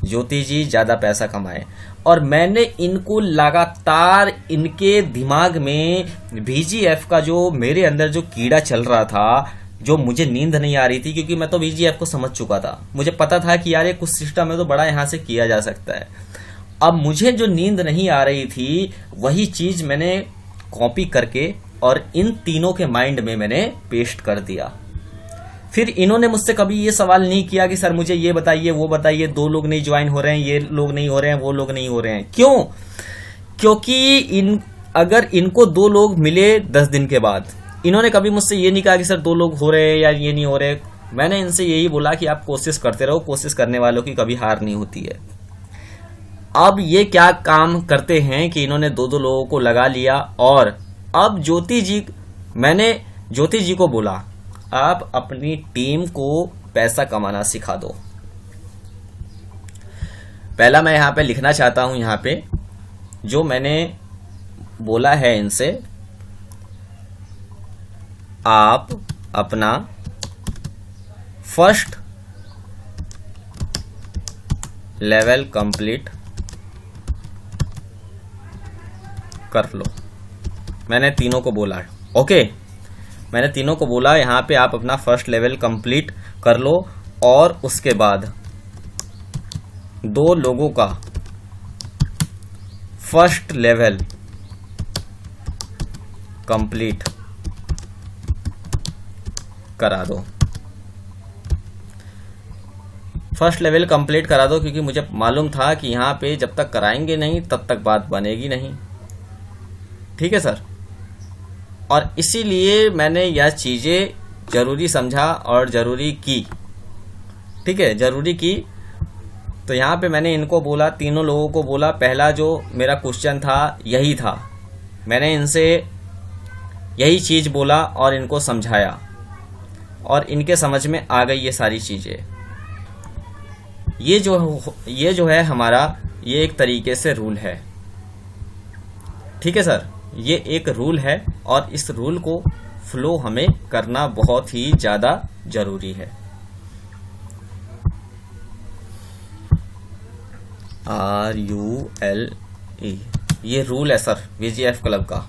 ज्योति जी ज्यादा पैसा कमाए, और मैंने इनको लगातार इनके दिमाग में VGF का जो मेरे अंदर जो कीड़ा चल रहा था, जो मुझे नींद नहीं आ रही थी, क्योंकि मैं तो VGF को समझ चुका था। मुझे पता था कि यार ये कुछ सिस्टम है तो बड़ा यहां से किया जा सकता है। अब मुझे जो नींद नहीं आ रही थी वही चीज मैंने कॉपी करके और इन तीनों के माइंड में मैंने पेस्ट कर दिया। फिर इन्होंने मुझसे कभी ये सवाल नहीं किया कि सर मुझे ये बताइए वो बताइए, 2 लोग नहीं ज्वाइन हो रहे हैं, ये लोग नहीं हो रहे हैं, वो लोग नहीं हो रहे हैं। क्यों? क्योंकि अगर इनको 2 लोग मिले 10 दिन के बाद, इन्होंने कभी मुझसे ये नहीं कहा कि सर 2 लोग हो रहे हैं या ये नहीं हो रहे। मैंने इनसे यही बोला कि आप कोशिश करते रहो, कोशिश करने वालों की कभी हार नहीं होती है। अब ये क्या काम करते हैं कि इन्होंने 2 लोगों को लगा लिया, और अब मैंने ज्योति जी को बोला आप अपनी टीम को पैसा कमाना सिखा दो। पहला मैं यहां पे लिखना चाहता हूं, यहां पे जो मैंने बोला है इनसे, आप अपना फर्स्ट लेवल कंप्लीट कर लो। मैंने तीनों को बोला है, ओके, मैंने तीनों को बोला यहां पे आप अपना फर्स्ट लेवल कंप्लीट कर लो, और उसके बाद 2 लोगों का फर्स्ट लेवल कंप्लीट करा दो। फर्स्ट लेवल कंप्लीट करा दो, क्योंकि मुझे मालूम था कि यहां पे जब तक कराएंगे नहीं तब तक बात बनेगी नहीं, ठीक है सर। और इसीलिए मैंने यह चीजें जरूरी समझा और जरूरी की, ठीक है, जरूरी की। तो यहां पे मैंने इनको बोला, तीनों लोगों को बोला, पहला जो मेरा क्वेश्चन था यही था, मैंने इनसे यही चीज बोला और इनको समझाया, और इनके समझ में आ गई ये सारी चीजें। ये जो है हमारा, ये एक तरीके से रूल है, ठीक है सर, ये एक रूल है, और इस रूल को फ्लो हमें करना बहुत ही ज्यादा जरूरी है। RULE ये रूल है सर VGF क्लब का।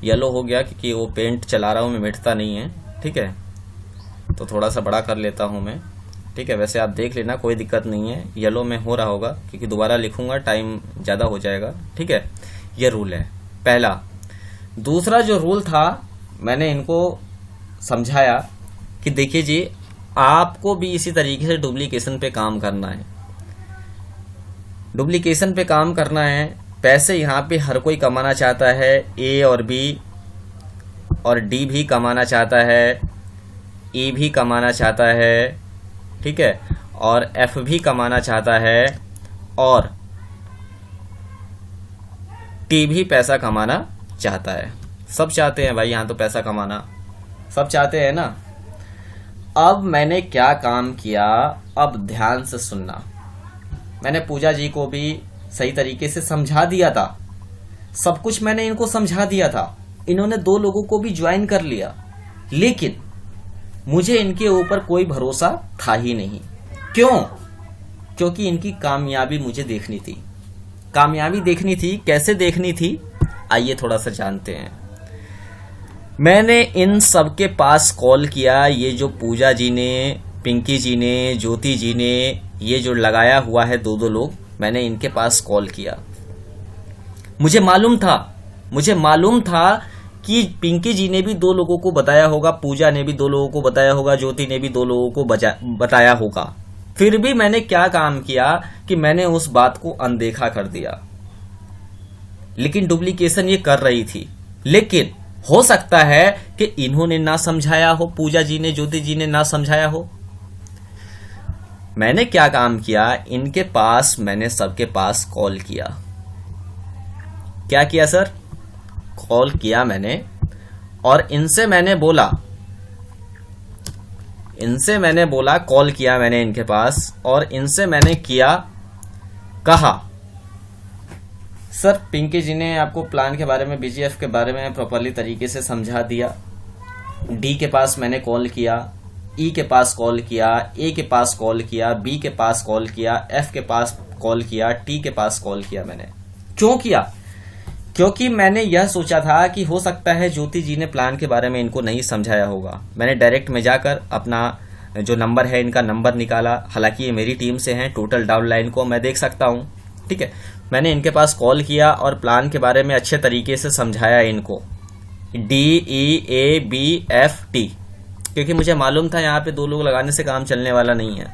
येलो हो गया क्योंकि वो पेंट चला रहा हूं मैं, मिटता नहीं है, ठीक है, तो थोड़ा सा बड़ा कर लेता हूं मैं, ठीक है। वैसे आप देख लेना, कोई दिक्कत नहीं है, येलो में हो रहा होगा क्योंकि दोबारा लिखूंगा टाइम ज्यादा हो जाएगा, ठीक है। ये रूल है पहला। दूसरा जो रूल था, मैंने इनको समझाया कि देखिए जी, आपको भी इसी तरीके से डुप्लीकेशन पे काम करना है, डुप्लीकेशन पे काम करना है। पैसे यहाँ पे हर कोई कमाना चाहता है, A और B और D भी कमाना चाहता है, E भी कमाना चाहता है, ठीक है, और F भी कमाना चाहता है, और T भी पैसा कमाना चाहता है। सब चाहते हैं भाई, यहाँ तो पैसा कमाना सब चाहते हैं ना। अब मैंने क्या काम किया, अब ध्यान से सुनना। मैंने पूजा जी को भी सही तरीके से समझा दिया था, सब कुछ मैंने इनको समझा दिया था, इन्होंने 2 लोगों को भी ज्वाइन कर लिया, लेकिन मुझे इनके ऊपर कोई भरोसा था ही नहीं। क्यों? क्योंकि इनकी कामयाबी मुझे देखनी थी। कामयाबी देखनी थी, कैसे देखनी थी आइए थोड़ा सा जानते हैं। मैंने इन सबके पास कॉल किया, ये जो पूजा जी ने, पिंकी जी ने, ज्योति जी ने, ये जो लगाया हुआ है 2-2 लोग, मैंने इनके पास कॉल किया। मुझे मालूम था कि पिंकी जी ने भी 2 लोगों को बताया होगा, पूजा ने भी 2 लोगों को बताया होगा, ज्योति ने भी 2 लोगों को बताया होगा। फिर भी मैंने क्या काम किया कि मैंने उस बात को अनदेखा कर दिया। लेकिन डुप्लीकेशन ये कर रही थी, लेकिन हो सकता है कि इन्होंने ना समझाया हो, पूजा जी ने, ज्योति जी ने ना समझाया हो। मैंने क्या काम किया, इनके पास मैंने सबके पास कॉल किया। क्या किया सर? कॉल किया मैंने, और इनसे मैंने बोला, कॉल किया मैंने इनके पास, और इनसे मैंने कहा सर पिंकी जी ने आपको प्लान के बारे में, बीजीएफ के बारे में प्रॉपरली तरीके से समझा दिया। डी के पास मैंने कॉल किया, ई के पास कॉल किया, ए के पास कॉल किया, बी के पास कॉल किया, एफ के पास कॉल किया, टी के पास कॉल किया। मैंने क्यों किया? क्योंकि मैंने यह सोचा था कि हो सकता है ज्योति जी ने प्लान के बारे में इनको नहीं समझाया होगा। मैंने डायरेक्ट में जाकर अपना जो नंबर है, इनका नंबर निकाला। हालांकि ये मेरी टीम से हैं, टोटल डाउनलाइन को मैं देख सकता हूं, ठीक है। मैंने इनके पास कॉल किया और प्लान के बारे में अच्छे तरीके से समझाया इनको, DEABFT, क्योंकि मुझे मालूम था यहाँ पे 2 लोग लगाने से काम चलने वाला नहीं है।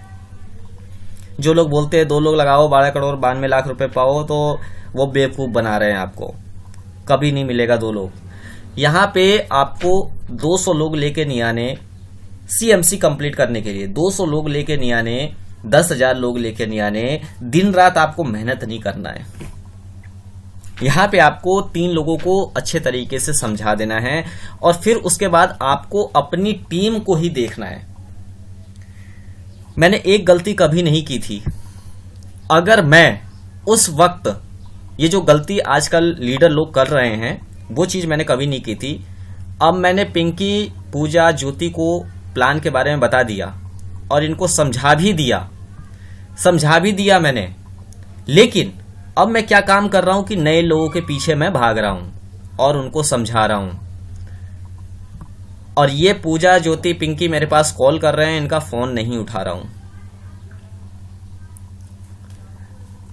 जो लोग बोलते हैं 2 लोग लगाओ 12 करोड़ 92 लाख रुपए पाओ, तो वो बेवकूफ बना रहे हैं आपको। कभी नहीं मिलेगा 2 लोग। यहाँ पे आपको 200 लोग लेके नहीं आने CMC कंप्लीट करने के लिए, 200 लोग लेके नहीं आने, 10,000 लोग लेके नहीं आने, दिन रात आपको मेहनत नहीं करना है। यहाँ पे आपको 3 लोगों को अच्छे तरीके से समझा देना है, और फिर उसके बाद आपको अपनी टीम को ही देखना है। मैंने एक गलती कभी नहीं की थी। अगर मैं उस वक्त, ये जो गलती आजकल लीडर लोग कर रहे हैं, वो चीज मैंने कभी नहीं की थी। अब मैंने पिंकी, पूजा, ज्योति को प्लान के बारे में बता दिया और इनको समझा भी दिया मैंने। लेकिन अब मैं क्या काम कर रहा हूं कि नए लोगों के पीछे मैं भाग रहा हूं और उनको समझा रहा हूं। और ये पूजा, ज्योति, पिंकी मेरे पास कॉल कर रहे हैं, इनका फोन नहीं उठा रहा हूं।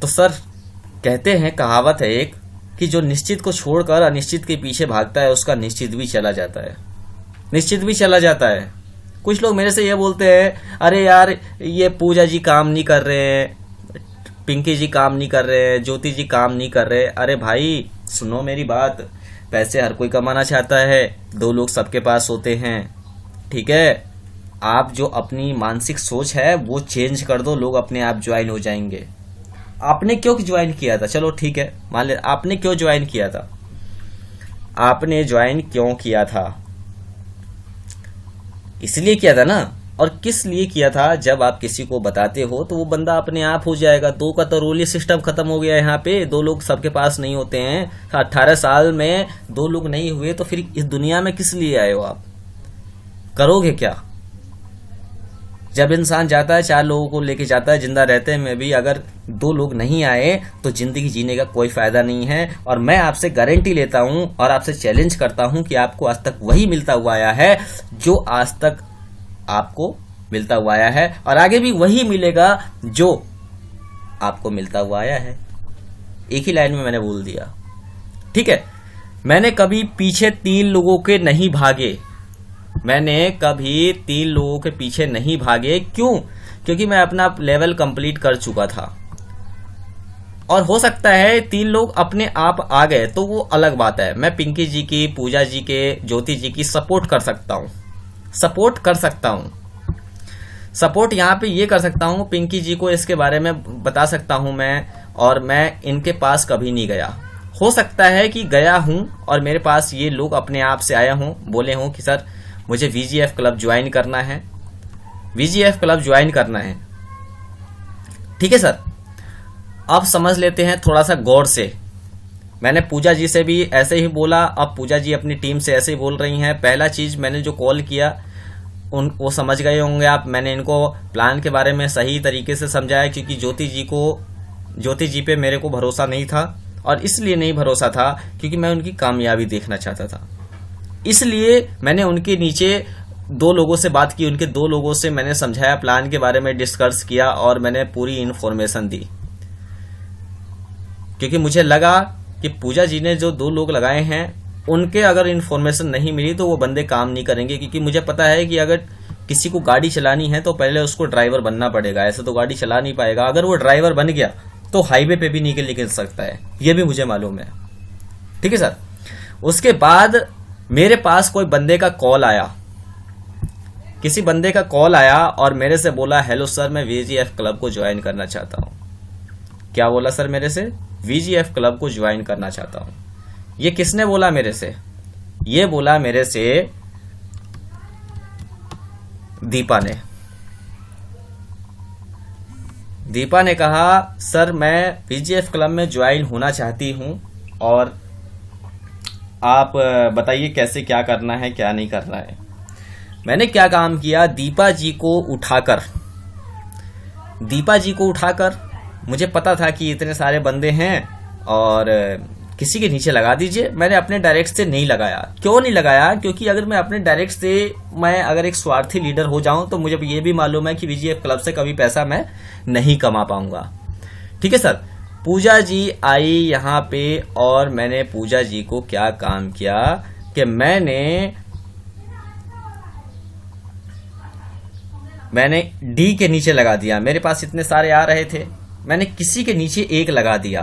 तो सर कहते हैं, कहावत है एक, कि जो निश्चित को छोड़कर अनिश्चित के पीछे भागता है उसका निश्चित भी चला जाता है। कुछ लोग मेरे से ये बोलते हैं, अरे यार ये पूजा जी काम नहीं कर रहे हैं, पिंकी जी काम नहीं कर रहे हैं, ज्योति जी काम नहीं कर रहे। अरे भाई सुनो मेरी बात, पैसे हर कोई कमाना चाहता है, 2 लोग सबके पास होते हैं, ठीक है। आप जो अपनी मानसिक सोच है वो चेंज कर दो, लोग अपने आप ज्वाइन हो जाएंगे। आपने क्यों ज्वाइन किया था? चलो ठीक है, मान ले आपने क्यों ज्वाइन किया था। आपने ज्वाइन क्यों किया था? इसलिए किया था ना। और किस लिए किया था? जब आप किसी को बताते हो तो वो बंदा अपने आप हो जाएगा। 2 का तो रूल सिस्टम खत्म हो गया। यहाँ पे 2 लोग सबके पास नहीं होते हैं। 18 साल में 2 लोग नहीं हुए तो फिर इस दुनिया में किस लिए आए हो? आप करोगे क्या? जब इंसान जाता है 4 लोगों को लेके जाता है, जिंदा रहते में भी अगर 2 लोग नहीं आए तो जिंदगी जीने का कोई फायदा नहीं है। और मैं आपसे गारंटी लेता हूं और आपसे चैलेंज करता हूं कि आपको आज तक वही मिलता हुआ आया है जो आज तक आपको मिलता हुआ आया है, और आगे भी वही मिलेगा जो आपको मिलता हुआ आया है। एक ही लाइन में मैंने बोल दिया, ठीक है। मैंने कभी पीछे 3 लोगों के नहीं भागे। क्यों? क्योंकि मैं अपना लेवल कंप्लीट कर चुका था। और हो सकता है 3 लोग अपने आप आ गए तो वो अलग बात है। मैं पिंकी जी की, पूजा जी के, ज्योति जी की सपोर्ट कर सकता हूं। सपोर्ट यहाँ पे ये कर सकता हूं, पिंकी जी को इसके बारे में बता सकता हूं मैं, और मैं इनके पास कभी नहीं गया। हो सकता है कि गया हूं और मेरे पास ये लोग अपने आप से आया हूं, बोले हूं कि सर मुझे VGF क्लब ज्वाइन करना है, ठीक है सर। अब समझ लेते हैं थोड़ा सा गौर से मैंने पूजा जी से भी ऐसे ही बोला, अब पूजा जी अपनी टीम से ऐसे ही बोल रही हैं। पहला चीज मैंने जो कॉल किया वो समझ गए होंगे आप, मैंने इनको प्लान के बारे में सही तरीके से समझाया, क्योंकि ज्योति जी पे मेरे को भरोसा नहीं था, और इसलिए नहीं भरोसा था क्योंकि मैं उनकी कामयाबी देखना चाहता था। इसलिए मैंने उनके नीचे 2 लोगों से बात की, उनके 2 लोगों से मैंने समझाया, प्लान के बारे में डिस्कस किया और मैंने पूरी इन्फॉर्मेशन दी, क्योंकि मुझे लगा कि पूजा जी ने जो 2 लोग लगाए हैं उनके अगर इन्फॉर्मेशन नहीं मिली तो वो बंदे काम नहीं करेंगे, क्योंकि मुझे पता है कि अगर किसी को गाड़ी चलानी है तो पहले उसको ड्राइवर बनना पड़ेगा, ऐसे तो गाड़ी चला नहीं पाएगा। अगर वो ड्राइवर बन गया तो हाईवे पे भी निकल सकता है, ये भी मुझे मालूम है। ठीक है सर। उसके बाद मेरे पास कोई बंदे का कॉल आया, किसी बंदे का कॉल आया और मेरे से बोला, हेलो सर, मैं VGF क्लब को ज्वाइन करना चाहता हूं। क्या बोला सर मेरे से? VGF क्लब को ज्वाइन करना चाहता हूं। ये किसने बोला मेरे से? ये बोला मेरे से दीपा ने। दीपा ने कहा, सर मैं VGF क्लब में ज्वाइन होना चाहती हूं और आप बताइए कैसे क्या करना है क्या नहीं करना है। मैंने क्या काम किया, दीपा जी को उठाकर मुझे पता था कि इतने सारे बंदे हैं और किसी के नीचे लगा दीजिए। मैंने अपने डायरेक्ट से नहीं लगाया। क्यों नहीं लगाया? क्योंकि अगर मैं अपने डायरेक्ट से मैं अगर एक स्वार्थी लीडर हो जाऊं तो मुझे ये भी मालूम है कि VGF क्लब से कभी पैसा मैं नहीं कमा पाऊंगा। ठीक है सर। पूजा जी आई यहाँ पे और मैंने पूजा जी को क्या काम किया कि मैंने डी के नीचे लगा दिया। मेरे पास इतने सारे आ रहे थे, मैंने किसी के नीचे एक लगा दिया।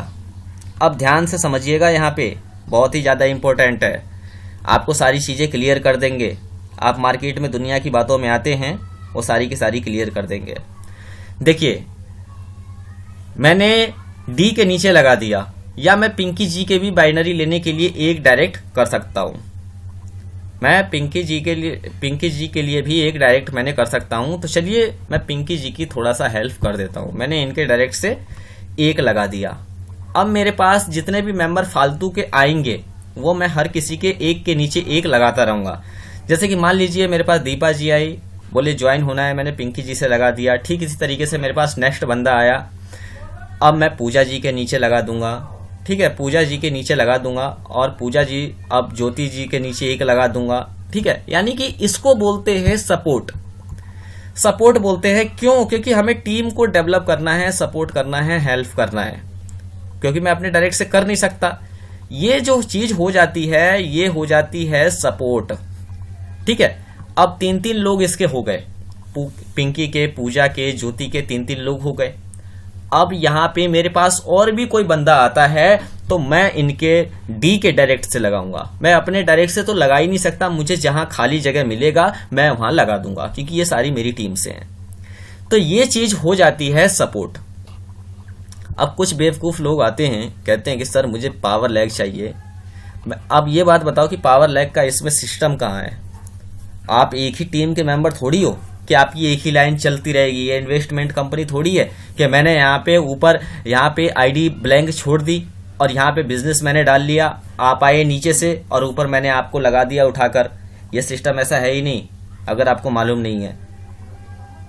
अब ध्यान से समझिएगा, यहाँ पे बहुत ही ज्यादा इंपॉर्टेंट है, आपको सारी चीजें क्लियर कर देंगे। आप मार्केट में दुनिया की बातों में आते हैं, वो सारी की सारी क्लियर कर देंगे। देखिए, मैंने डी के नीचे लगा दिया, या मैं पिंकी जी के भी बाइनरी लेने के लिए एक डायरेक्ट कर सकता हूं। मैं पिंकी जी के लिए भी एक डायरेक्ट मैंने कर सकता हूं। तो चलिए मैं पिंकी जी की थोड़ा सा हेल्प कर देता हूं। मैंने इनके डायरेक्ट से एक लगा दिया। अब मेरे पास जितने भी मेंबर फालतू के आएंगे वो मैं हर किसी के एक के नीचे एक लगाता रहूंगा। जैसे कि मान लीजिए मेरे पास दीपा जी आई, बोले ज्वाइन होना है, मैंने पिंकी जी से लगा दिया। ठीक इसी तरीके से मेरे पास नेक्स्ट बंदा आया, अब मैं पूजा जी के नीचे लगा दूंगा। ठीक है, पूजा जी के नीचे लगा दूंगा और पूजा जी अब ज्योति जी के नीचे एक लगा दूंगा। ठीक है, यानी कि इसको बोलते हैं सपोर्ट बोलते हैं। क्यों? क्योंकि हमें टीम को डेवलप करना है, सपोर्ट करना है, हेल्प करना है, क्योंकि मैं अपने डायरेक्ट से कर नहीं सकता। ये जो चीज हो जाती है ये हो जाती है सपोर्ट। ठीक है, अब 3-3 लोग इसके हो गए, पिंकी के, पूजा के, ज्योति के 3-3 लोग हो गए। अब यहाँ पे मेरे पास और भी कोई बंदा आता है तो मैं इनके डी के डायरेक्ट से लगाऊंगा। मैं अपने डायरेक्ट से तो लगा ही नहीं सकता, मुझे जहां खाली जगह मिलेगा मैं वहां लगा दूंगा, क्योंकि ये सारी मेरी टीम से हैं। तो ये चीज हो जाती है सपोर्ट। अब कुछ बेवकूफ लोग आते हैं, कहते हैं कि सर मुझे पावर लैग चाहिए। अब ये बात बताओ कि पावर लैग का इसमें सिस्टम कहाँ है? आप एक ही टीम के मेंबर थोड़ी हो कि आपकी एक ही लाइन चलती रहेगी। ये इन्वेस्टमेंट कंपनी थोड़ी है कि मैंने यहाँ पे आईडी ब्लैंक छोड़ दी और यहाँ पे बिजनेस मैंने डाल लिया, आप आए नीचे से और ऊपर मैंने आपको लगा दिया उठाकर। ये सिस्टम ऐसा है ही नहीं, अगर आपको मालूम नहीं है।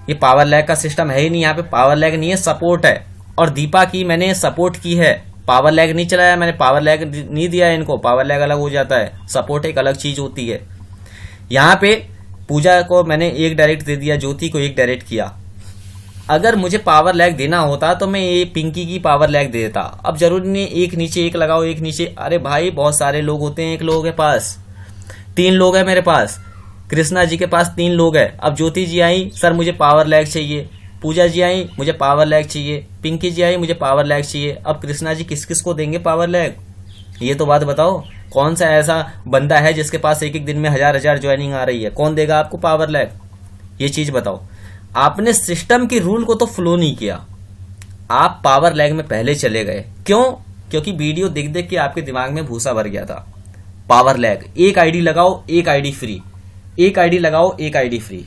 ये पावर लैग का सिस्टम है ही नहीं। यहाँ पे पावर लैग नहीं है, सपोर्ट है। और दीपा की मैंने सपोर्ट की है, पावर लैग नहीं चलाया मैंने, पावर लैग नहीं दिया है इनको। पावर लैग अलग हो जाता है, सपोर्ट एक अलग चीज होती है। यहाँ पे पूजा को मैंने एक डायरेक्ट दे दिया, ज्योति को एक डायरेक्ट किया। अगर मुझे पावर लैग देना होता तो मैं ये पिंकी की पावर लैग दे देता। अब जरूरी नहीं एक नीचे एक लगाओ, एक नीचे। अरे भाई बहुत सारे लोग होते हैं, एक लोग के पास 3 लोग है, मेरे पास कृष्णा जी के पास 3 लोग है। अब ज्योति जी आई, सर मुझे पावर लैग चाहिए। पूजा जी आई, मुझे पावर लैग चाहिए। पिंकी जी आई, मुझे पावर लैग चाहिए। अब कृष्णा जी किस किस को देंगे पावर लैग? ये तो बात बताओ। कौन सा ऐसा बंदा है जिसके पास एक दिन में 1000 ज्वाइनिंग आ रही है? कौन देगा आपको पावर लैग? ये चीज बताओ। आपने सिस्टम की रूल को तो फॉलो नहीं किया, आप पावर लैग में पहले चले गए। क्यों? क्योंकि वीडियो देख देख के आपके दिमाग में भूसा भर गया था। पावर लैग, एक आईडी लगाओ एक आईडी फ्री, एक आईडी लगाओ एक आईडी फ्री।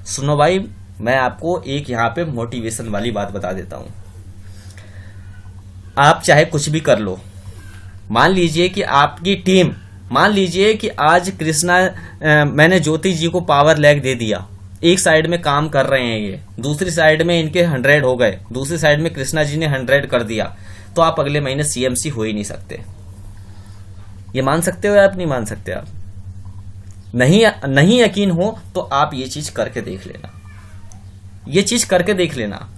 सुनो भाई, मैं आपको एक यहाँ पे मोटिवेशन वाली बात बता देता हूं। आप चाहे कुछ भी कर लो, मान लीजिए कि आपकी टीम, मान लीजिए कि आज कृष्णा मैंने ज्योति जी को पावर लैग दे दिया, एक साइड में काम कर रहे हैं ये, दूसरी साइड में इनके 100 हो गए, दूसरी साइड में कृष्णा जी ने 100 कर दिया, तो आप अगले महीने सीएमसी हो ही नहीं सकते। ये मान सकते हो या आप नहीं मान सकते? आप नहीं यकीन हो तो आप ये चीज करके देख लेना, ये चीज करके देख लेना।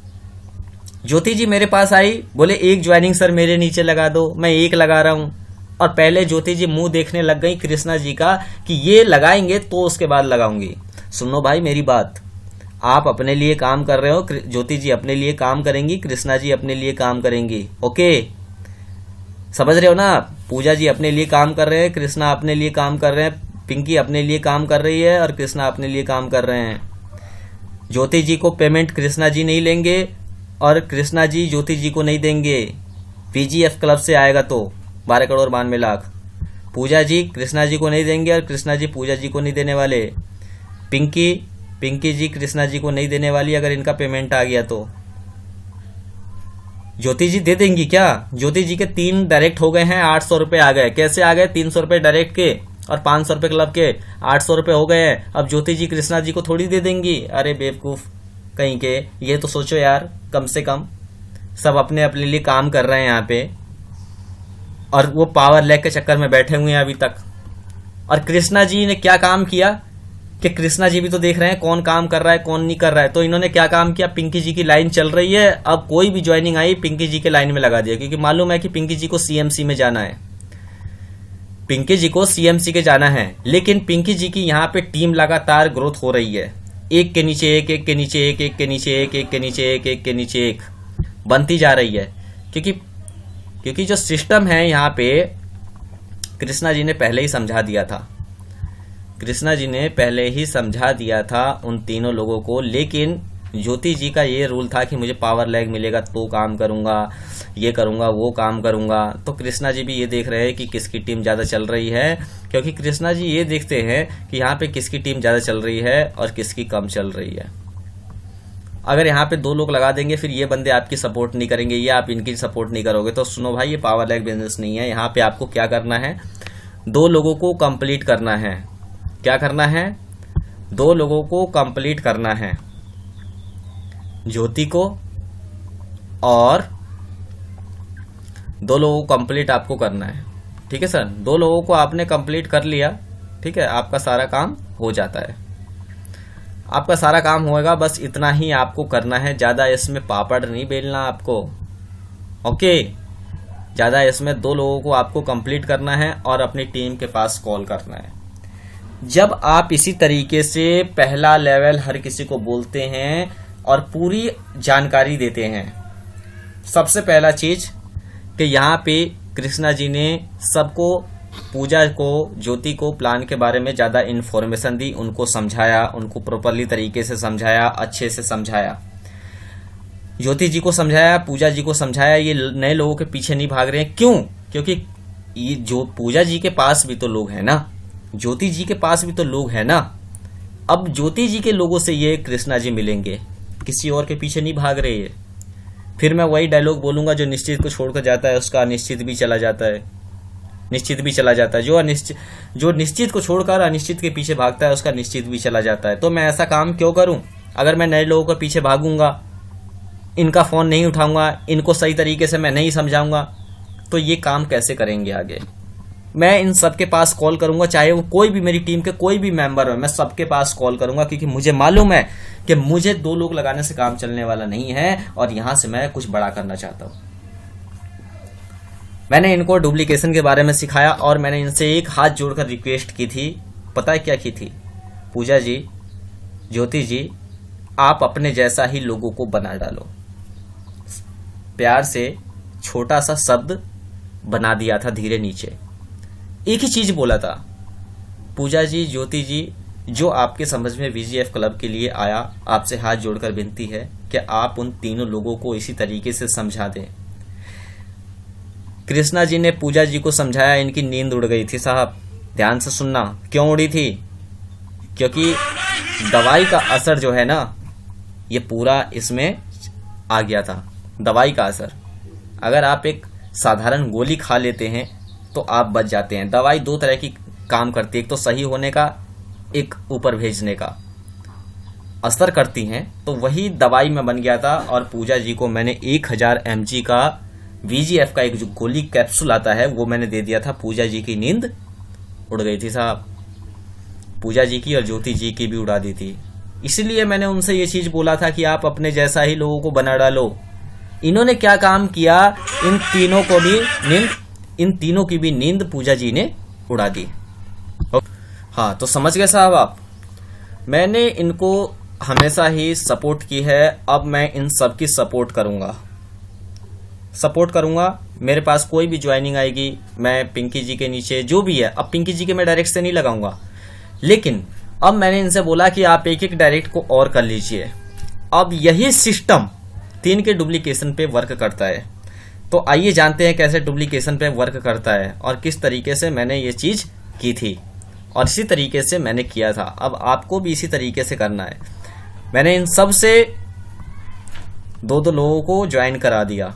ज्योति जी मेरे पास आई, बोले एक ज्वाइनिंग सर मेरे नीचे लगा दो, मैं एक लगा रहा हूं, और पहले ज्योति जी मुंह देखने लग गई कृष्णा जी का कि ये लगाएंगे तो उसके बाद लगाऊंगी। सुनो भाई मेरी बात, आप अपने लिए काम कर रहे हो, ज्योति जी अपने लिए काम करेंगी, कृष्णा जी अपने लिए काम करेंगी, ओके, समझ रहे हो ना? पूजा जी अपने लिए काम कर रहे हैं, कृष्णा अपने लिए काम कर रहे हैं, पिंकी अपने लिए काम कर रही है और कृष्णा अपने लिए काम कर रहे हैं। ज्योति जी को पेमेंट कृष्णा जी नहीं लेंगे और कृष्णा जी ज्योति जी को नहीं देंगे, पीजीएफ क्लब से आएगा तो 12 करोड़ 92 लाख। पूजा जी कृष्णा जी को नहीं देंगे और कृष्णा जी पूजा जी को नहीं देने वाले। पिंकी जी कृष्णा जी को नहीं देने वाली अगर इनका पेमेंट आ गया तो। ज्योति जी दे देंगी क्या? ज्योति जी के 3 डायरेक्ट हो गए हैं, 800 रुपए आ गए। कैसे आ गए? 300 रुपए डायरेक्ट के और 500 रुपए क्लब के, 800 रुपए हो गए हैं। अब ज्योति जी कृष्णा जी को थोड़ी दे देंगी? अरे बेवकूफ कहीं के, ये तो सोचो यार, कम से कम सब अपने अपने लिए काम कर रहे हैं यहाँ पे, और वो पावर लैग के चक्कर में बैठे हुए हैं अभी तक। और कृष्णा जी ने क्या काम किया कि कृष्णा जी भी तो देख रहे हैं कौन काम कर रहा है कौन नहीं कर रहा है, तो इन्होंने क्या काम किया, पिंकी जी की लाइन चल रही है, अब कोई भी ज्वाइनिंग आई पिंकी जी के लाइन में लगा दिया, क्योंकि मालूम है कि पिंकी जी को सीएमसी में जाना है, पिंकी जी को सीएमसी के जाना है। लेकिन पिंकी जी की यहाँ पे टीम लगातार ग्रोथ हो रही है, एक के नीचे एक, एक के नीचे एक, एक के नीचे एक, एक के नीचे एक, एक के नीचे एक बनती जा रही है, क्योंकि जो सिस्टम है यहाँ पे कृष्णा जी ने पहले ही समझा दिया था, कृष्णा जी ने पहले ही समझा दिया था उन तीनों लोगों को। लेकिन ज्योति जी का ये रूल था कि मुझे पावर लैग मिलेगा तो काम करूंगा, ये करूंगा वो काम करूंगा। तो कृष्णा जी भी ये देख रहे हैं कि किसकी टीम ज्यादा चल रही है, क्योंकि कृष्णा जी ये देखते हैं कि यहाँ पे किसकी टीम ज्यादा चल रही है और किसकी कम चल रही है। अगर यहाँ पे 2 लोग लगा देंगे फिर ये बंदे आपकी सपोर्ट नहीं करेंगे, ये आप इनकी सपोर्ट नहीं करोगे, तो सुनो भाई ये पावर लैग बिजनेस नहीं है। यहाँ पे आपको क्या करना है, 2 लोगों को कंप्लीट करना है। क्या करना है? 2 लोगों को कंप्लीट करना है, ज्योति को और 2 लोगों को कंप्लीट आपको करना है। ठीक है सर, 2 लोगों को आपने कंप्लीट कर लिया, ठीक है, आपका सारा काम हो जाता है, आपका सारा काम होएगा। बस इतना ही आपको करना है, ज्यादा इसमें पापड़ नहीं बेलना आपको, ओके। ज्यादा इसमें 2 लोगों को आपको कंप्लीट करना है और अपनी टीम के पास कॉल करना है। जब आप इसी तरीके से पहला लेवल हर किसी को बोलते हैं और पूरी जानकारी देते हैं, सबसे पहला चीज कि यहाँ पे कृष्णा जी ने सबको, पूजा को, ज्योति को प्लान के बारे में ज्यादा इन्फॉर्मेशन दी, उनको समझाया, उनको प्रॉपरली तरीके से समझाया, अच्छे से समझाया, ज्योति जी को समझाया, पूजा जी को समझाया। ये नए लोगों के पीछे नहीं भाग रहे हैं, क्यों? क्योंकि ये जो पूजा जी के पास भी तो लोग हैं ना, ज्योति जी के पास भी तो लोग हैं ना। अब ज्योति जी के लोगों से ये कृष्णा जी मिलेंगे, किसी और के पीछे नहीं भाग रहे हैं। फिर मैं वही डायलॉग बोलूंगा, जो निश्चित को छोड़कर जाता है उसका अनिश्चित भी चला जाता है, निश्चित भी चला जाता है। जो निश्चित को छोड़कर अनिश्चित के पीछे भागता है उसका निश्चित भी चला जाता है। तो मैं ऐसा काम क्यों करूं? अगर मैं नए लोगों के पीछे भागूंगा, इनका फोन नहीं उठाऊंगा, इनको सही तरीके से मैं नहीं समझाऊंगा, तो ये काम कैसे करेंगे आगे? मैं इन सबके पास कॉल करूंगा, चाहे वो कोई भी मेरी टीम के कोई भी मेंबर हो, मैं सबके पास कॉल करूंगा, क्योंकि मुझे मालूम है कि मुझे 2 लोग लगाने से काम चलने वाला नहीं है और यहां से मैं कुछ बड़ा करना चाहता हूं। मैंने इनको डुप्लीकेशन के बारे में सिखाया और मैंने इनसे एक हाथ जोड़कर रिक्वेस्ट की थी। पता है क्या की थी? पूजा जी, ज्योति जी, आप अपने जैसा ही लोगों को बना डालो। प्यार से छोटा सा शब्द बना दिया था धीरे नीचे, एक ही चीज बोला था, पूजा जी, ज्योति जी, जो आपके समझ में वीजीएफ क्लब के लिए आया, आपसे हाथ जोड़कर विनती है कि आप उन तीनों लोगों को इसी तरीके से समझा दें। कृष्णा जी ने पूजा जी को समझाया, इनकी नींद उड़ गई थी साहब। ध्यान से सुनना, क्यों उड़ी थी? क्योंकि दवाई का असर जो है ना, ये पूरा इसमें आ गया था। दवाई का असर, अगर आप एक साधारण गोली खा लेते हैं तो आप बच जाते हैं। दवाई दो तरह की काम करती है, एक तो सही होने का, एक ऊपर भेजने का असर करती हैं। तो वही दवाई में बन गया था और पूजा जी को मैंने 1000 mg का VGF का एक जो गोली कैप्सूल आता है वो मैंने दे दिया था। पूजा जी की नींद उड़ गई थी साहब, पूजा जी की और ज्योति जी की भी उड़ा दी थी। इसलिए मैंने उनसे ये चीज बोला था कि आप अपने जैसा ही लोगों को बना डालो। इन्होंने क्या काम किया, इन तीनों की भी नींद पूजा जी ने उड़ा दी। हाँ, तो समझ गए साहब आप। मैंने इनको हमेशा ही सपोर्ट की है, अब मैं इन सब की सपोर्ट करूंगा। मेरे पास कोई भी ज्वाइनिंग आएगी, मैं पिंकी जी के नीचे जो भी है, अब पिंकी जी के मैं डायरेक्ट से नहीं लगाऊंगा, लेकिन अब मैंने इनसे बोला कि आप एक एक डायरेक्ट को और कर लीजिए। अब यही सिस्टम 3 के डुप्लीकेशन पे वर्क करता है। तो आइए जानते हैं कैसे डुप्लीकेशन पे वर्क करता है और किस तरीके से मैंने ये चीज की थी और इसी तरीके से मैंने किया था। अब आपको भी इसी तरीके से करना है। मैंने इन सब से 2-2 लोगों को ज्वाइन करा दिया,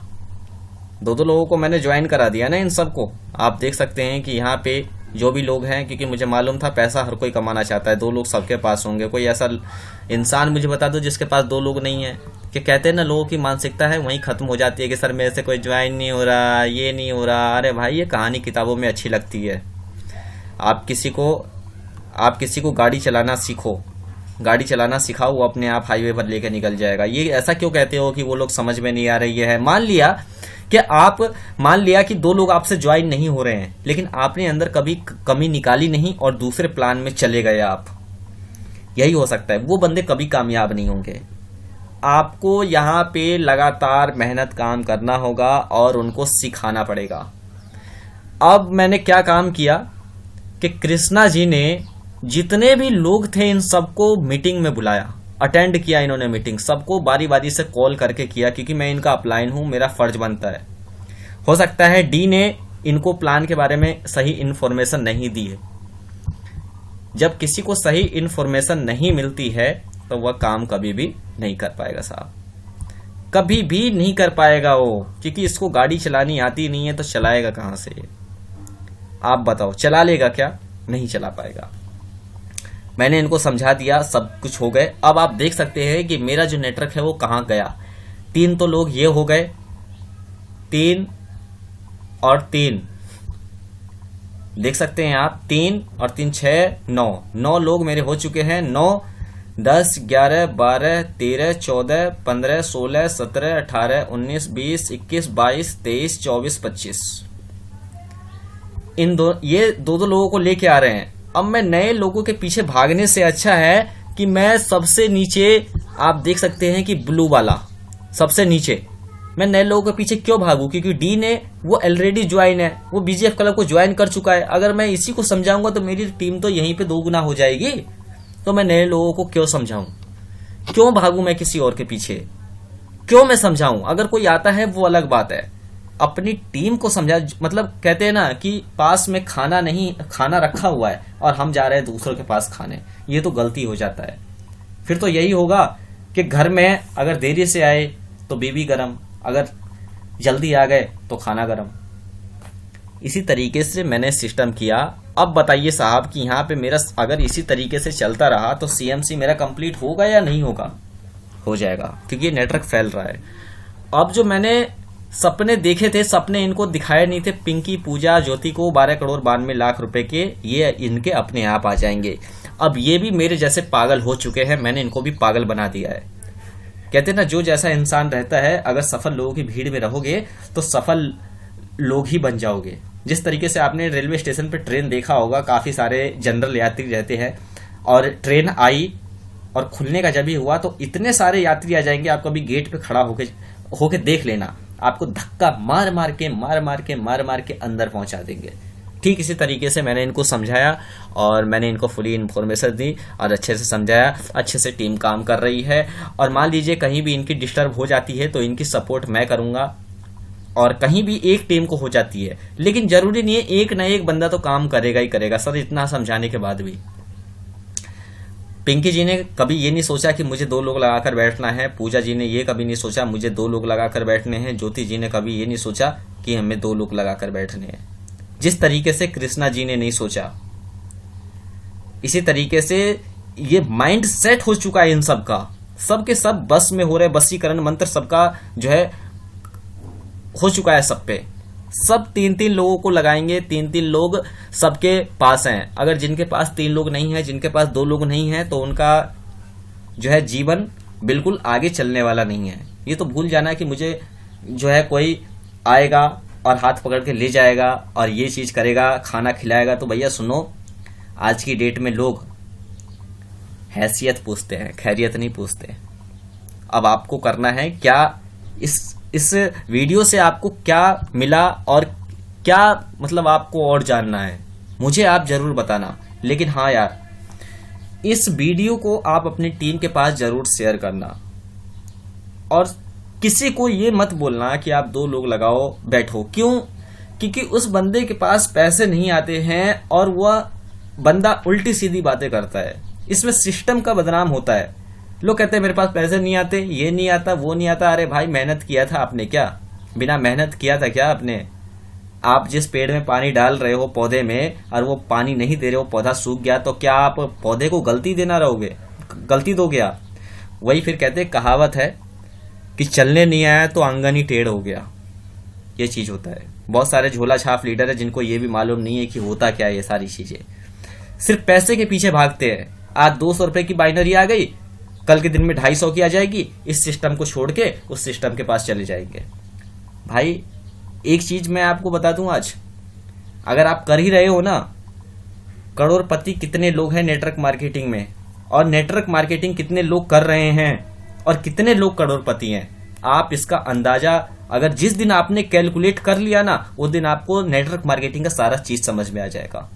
2-2 लोगों को मैंने ज्वाइन करा दिया ना इन सबको। आप देख सकते हैं कि यहाँ पे जो भी लोग हैं, क्योंकि मुझे मालूम था पैसा हर कोई कमाना चाहता है, 2 लोग सबके पास होंगे। कोई ऐसा इंसान मुझे बता दो जिसके पास 2 लोग नहीं है। कि कहते हैं ना, लोगों की मानसिकता है वहीं खत्म हो जाती है कि सर मेरे से कोई ज्वाइन नहीं हो रहा, ये नहीं हो रहा। अरे भाई, ये कहानी किताबों में अच्छी लगती है। आप किसी को गाड़ी चलाना सीखो, गाड़ी चलाना सिखाओ, वो अपने आप हाईवे पर लेकर निकल जाएगा। ये ऐसा क्यों कहते हो कि वो लोग समझ में नहीं आ रही है। मान लिया कि 2 लोग आपसे ज्वाइन नहीं हो रहे हैं, लेकिन आपने अंदर कभी कमी निकाली नहीं और दूसरे प्लान में चले गए आप। यही हो सकता है, वो बंदे कभी कामयाब नहीं होंगे। आपको यहाँ पे लगातार मेहनत काम करना होगा और उनको सिखाना पड़ेगा। अब मैंने क्या काम किया कि कृष्णा जी ने जितने भी लोग थे इन सबको मीटिंग में बुलाया, अटेंड किया इन्होंने मीटिंग, सबको बारी बारी से कॉल करके किया, क्योंकि मैं इनका अपलाइन हूं, मेरा फर्ज बनता है। हो सकता है डी ने इनको प्लान के बारे में सही इन्फॉर्मेशन नहीं दी है। जब किसी को सही इन्फॉर्मेशन नहीं मिलती है तो वह काम कभी भी नहीं कर पाएगा साहब, कभी भी नहीं कर पाएगा वो, क्योंकि इसको गाड़ी चलानी आती नहीं है तो चलाएगा कहां से। आप बताओ, चला लेगा क्या? नहीं चला पाएगा। मैंने इनको समझा दिया, सब कुछ हो गए। अब आप देख सकते हैं कि मेरा जो नेटवर्क है वो कहां गया। 3 तो लोग ये हो गए, 3 और 3 देख सकते हैं आप, 3 और 3 6 9 लोग मेरे हो चुके हैं। 9 10 11 12 13 14 15 16 17 18 19 20 21 22 23 24 25 ये दो लोगों को लेके आ रहे हैं। अब मैं नए लोगों के पीछे भागने से अच्छा है कि मैं सबसे नीचे, आप देख सकते हैं कि ब्लू वाला सबसे नीचे, मैं नए लोगों के पीछे क्यों भागूं? क्योंकि डी ने वो ऑलरेडी ज्वाइन है, वो BGF क्लब को ज्वाइन कर चुका है। अगर मैं इसी को समझाऊंगा तो मेरी टीम तो यहीं पे 2 गुना हो जाएगी। तो मैं नए लोगों को क्यों समझाऊं? क्यों भागूं मैं किसी और के पीछे? क्यों मैं समझाऊं? अगर कोई आता है वो अलग बात है, अपनी टीम को समझा। मतलब कहते हैं ना कि पास में खाना रखा हुआ है और हम जा रहे हैं दूसरों के पास खाने, ये तो गलती हो जाता है। फिर तो यही होगा कि घर में अगर देरी से आए तो बीवी गरम, अगर जल्दी आ गए तो खाना गरम। इसी तरीके से मैंने सिस्टम किया। अब बताइए साहब कि यहाँ पे मेरा अगर इसी तरीके से चलता रहा तो CMC मेरा कंप्लीट होगा या नहीं होगा? हो जाएगा, क्योंकि नेटवर्क फैल रहा है। अब जो मैंने सपने देखे थे, सपने इनको दिखाए नहीं थे। पिंकी, पूजा, ज्योति को 12 करोड़ 92 लाख रुपए के ये इनके अपने आप आ जाएंगे। अब ये भी मेरे जैसे पागल हो चुके हैं, मैंने इनको भी पागल बना दिया है। कहते हैं ना, जो जैसा इंसान रहता है, अगर सफल लोगों की भीड़ में रहोगे तो सफल लोग ही बन जाओगे। जिस तरीके से आपने रेलवे स्टेशन पे ट्रेन देखा होगा, काफी सारे जनरल यात्री रहते हैं और ट्रेन आई और खुलने का जब ही हुआ तो इतने सारे यात्री आ जाएंगे, आप कभी गेट पे खड़ा होके देख लेना, आपको धक्का मार मार के अंदर पहुंचा देंगे। ठीक इसी तरीके से मैंने इनको समझाया और मैंने इनको फुली इन्फॉर्मेशन दी और अच्छे से समझाया। अच्छे से टीम काम कर रही है और मान लीजिए कहीं भी इनकी डिस्टर्ब हो जाती है तो इनकी सपोर्ट मैं करूंगा। और कहीं भी एक टीम को हो जाती है, लेकिन जरूरी नहीं है एक न एक बंदा तो काम करेगा ही करेगा सर, इतना समझाने के बाद भी। पिंकी जी ने कभी ये नहीं सोचा कि मुझे 2 लोग लगाकर बैठना है, पूजा जी ने ये कभी नहीं सोचा मुझे 2 लोग लगाकर बैठने हैं, ज्योति जी ने कभी ये नहीं सोचा कि हमें 2 लोग लगाकर बैठने हैं। जिस तरीके से कृष्णा जी ने नहीं सोचा। इसी तरीके से ये माइंड सेट हो चुका है इन सब का, सबके सब बस में हो रहे, बसीकरण मंत्र सबका जो है हो चुका है सब पे। सब 3-3 लोगों को लगाएंगे, 3-3 लोग सबके पास हैं। अगर जिनके पास 3 लोग नहीं है, जिनके पास 2 लोग नहीं है, तो उनका जो है जीवन बिल्कुल आगे चलने वाला नहीं है। ये तो भूल जाना कि मुझे जो है कोई आएगा और हाथ पकड़ के ले जाएगा और ये चीज करेगा, खाना खिलाएगा। तो भैया सुनो, आज की डेट में लोग हैसियत पूछते हैं, खैरियत नहीं पूछते। अब आपको करना है क्या, इस वीडियो से आपको क्या मिला और क्या मतलब आपको और जानना है, मुझे आप जरूर बताना। लेकिन हाँ यार, इस वीडियो को आप अपनी टीम के पास जरूर शेयर करना और किसी को ये मत बोलना कि आप 2 लोग लगाओ बैठो। क्यों? क्योंकि उस बंदे के पास पैसे नहीं आते हैं और वह बंदा उल्टी सीधी बातें करता है। इसमें सिस्टम का बदनाम होता है। लोग कहते हैं मेरे पास पैसे नहीं आते, ये नहीं आता, वो नहीं आता। अरे भाई, मेहनत किया था आपने क्या? बिना मेहनत किया था क्या आपने? आप जिस पेड़ में पानी डाल रहे हो पौधे में और वो पानी नहीं दे रहे हो, पौधा सूख गया, तो क्या आप पौधे को गलती देना रहोगे? गलती दोगे आप? वही फिर कहते हैं, कहावत है कि चलने नहीं आया तो आंगन ही टेढ़ हो गया। ये चीज होता है। बहुत सारे झोला छाप लीडर है जिनको ये भी मालूम नहीं है कि होता क्या है। ये सारी चीजें सिर्फ पैसे के पीछे भागते हैं। आज 200 रुपए की बाइनरी आ गई, कल के दिन में 250 की आ जाएगी। इस सिस्टम को छोड़ के उस सिस्टम के पास चले जाएंगे। भाई एक चीज मैं आपको बता दूं, आज अगर आप कर ही रहे हो ना, करोड़पति कितने लोग हैं नेटवर्क मार्केटिंग में, और नेटवर्क मार्केटिंग कितने लोग कर रहे हैं और कितने लोग करोड़पति हैं, आप इसका अंदाजा अगर जिस दिन आपने कैलकुलेट कर लिया ना, उस दिन आपको नेटवर्क मार्केटिंग का सारा चीज समझ में आ जाएगा।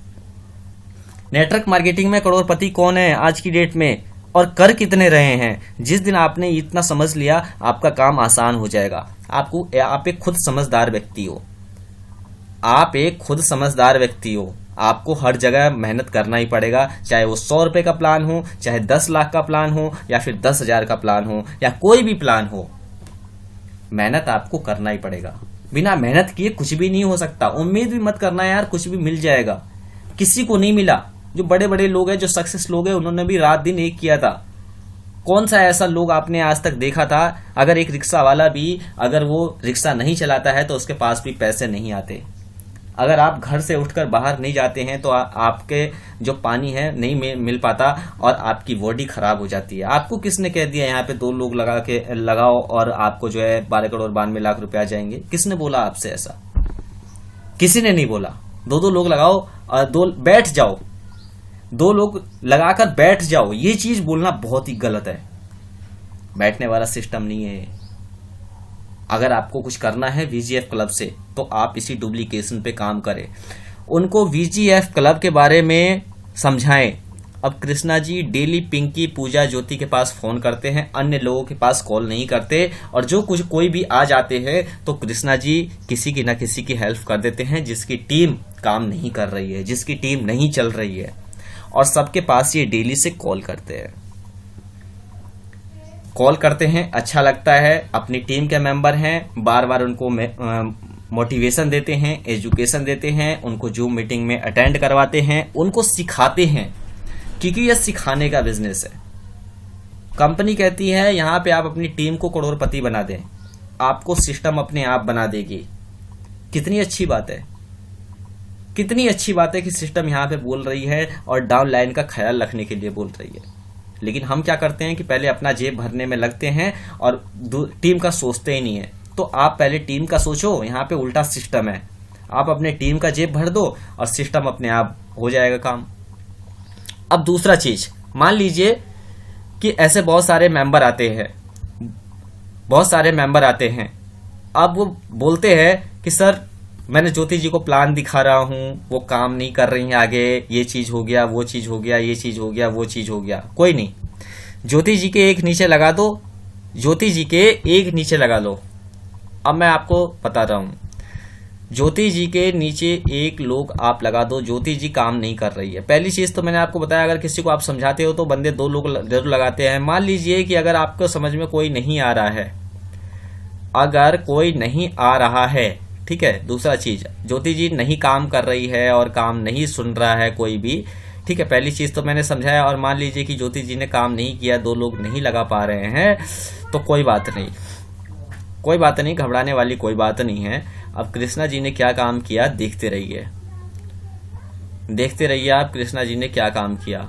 नेटवर्क मार्केटिंग में करोड़पति कौन है आज की डेट में और कर कितने रहे हैं, जिस दिन आपने इतना समझ लिया, आपका काम आसान हो जाएगा। आप एक खुद समझदार व्यक्ति हो, आप एक खुद समझदार व्यक्ति हो। आपको हर जगह मेहनत करना ही पड़ेगा, चाहे वो 100 रुपए का प्लान हो, चाहे 10 लाख का प्लान हो, या फिर 10,000 का प्लान हो, या कोई भी प्लान हो। मेहनत आपको करना ही पड़ेगा। बिना मेहनत किए कुछ भी नहीं हो सकता। उम्मीद भी मत करना यार कुछ भी मिल जाएगा, किसी को नहीं मिला। जो बड़े बड़े लोग हैं, जो सक्सेस लोग हैं, उन्होंने भी रात दिन एक किया था। कौन सा ऐसा लोग आपने आज तक देखा था? अगर एक रिक्शा वाला भी अगर वो रिक्शा नहीं चलाता है तो उसके पास भी पैसे नहीं आते। अगर आप घर से उठकर बाहर नहीं जाते हैं तो आपके जो पानी है नहीं मिल पाता और आपकी बॉडी खराब हो जाती है। आपको किसने कह दिया यहाँ पे 2 लोग लगाओ और आपको जो है 12 करोड़ 92 लाख रुपए आ जाएंगे? किसने बोला आपसे ऐसा? किसी ने नहीं बोला। 2 लोग लगाओ और 2 बैठ जाओ, 2 लोग लगाकर बैठ जाओ, ये चीज बोलना बहुत ही गलत है। बैठने वाला सिस्टम नहीं है। अगर आपको कुछ करना है वीजीएफ क्लब से, तो आप इसी डुप्लीकेशन पे काम करें। उनको वीजीएफ क्लब के बारे में समझाएं। अब कृष्णा जी डेली पिंकी, पूजा, ज्योति के पास फोन करते हैं, अन्य लोगों के पास कॉल नहीं करते। और जो कुछ कोई भी आ जाते हैं तो कृष्णा जी किसी की ना किसी की हेल्प कर देते हैं, जिसकी टीम काम नहीं कर रही है, जिसकी टीम नहीं चल रही है, और सबके पास ये डेली से कॉल करते हैं। कॉल करते हैं, अच्छा लगता है। अपनी टीम के मेंबर हैं, बार बार उनको मोटिवेशन देते हैं, एजुकेशन देते हैं, उनको जूम मीटिंग में अटेंड करवाते हैं, उनको सिखाते हैं, क्योंकि यह सिखाने का बिजनेस है। कंपनी कहती है यहां पे आप अपनी टीम को करोड़पति बना दें, आपको सिस्टम अपने आप बना देगी। कितनी अच्छी बात है, कितनी अच्छी बात है कि सिस्टम यहाँ पे बोल रही है और डाउन लाइन का ख्याल रखने के लिए बोल रही है। लेकिन हम क्या करते हैं कि पहले अपना जेब भरने में लगते हैं और टीम का सोचते ही नहीं है। तो आप पहले टीम का सोचो, यहाँ पे उल्टा सिस्टम है। आप अपने टीम का जेब भर दो और सिस्टम अपने आप हो जाएगा काम। अब दूसरा चीज, मान लीजिए कि ऐसे बहुत सारे मेंबर आते हैं। अब वो बोलते हैं कि सर मैंने ज्योति जी को प्लान दिखा रहा हूं, वो काम नहीं कर रही है आगे, ये चीज हो गया, वो चीज हो गया, ये चीज हो गया, वो चीज हो गया। कोई नहीं, ज्योति जी के एक नीचे लगा दो, ज्योति जी के एक नीचे लगा लो। अब मैं आपको बता रहा हूं, ज्योति जी के नीचे एक लोग आप लगा दो, ज्योति जी काम नहीं कर रही है। पहली चीज तो मैंने आपको बताया, अगर किसी को आप समझाते हो तो बंदे 2 लोग जरूर लगाते हैं। मान लीजिए कि अगर आपको समझ में कोई नहीं आ रहा है, अगर कोई नहीं आ रहा है, ठीक है। दूसरा चीज, ज्योति जी नहीं काम कर रही है और काम नहीं सुन रहा है कोई भी, ठीक है। पहली चीज तो मैंने समझाया, और मान लीजिए कि ज्योति जी ने काम नहीं किया, 2 लोग नहीं लगा पा रहे हैं, तो कोई बात नहीं, कोई बात नहीं, घबराने वाली कोई बात नहीं है। अब कृष्णा जी ने क्या काम किया देखते रहिए, देखते रहिए आप कृष्णा जी ने क्या काम किया।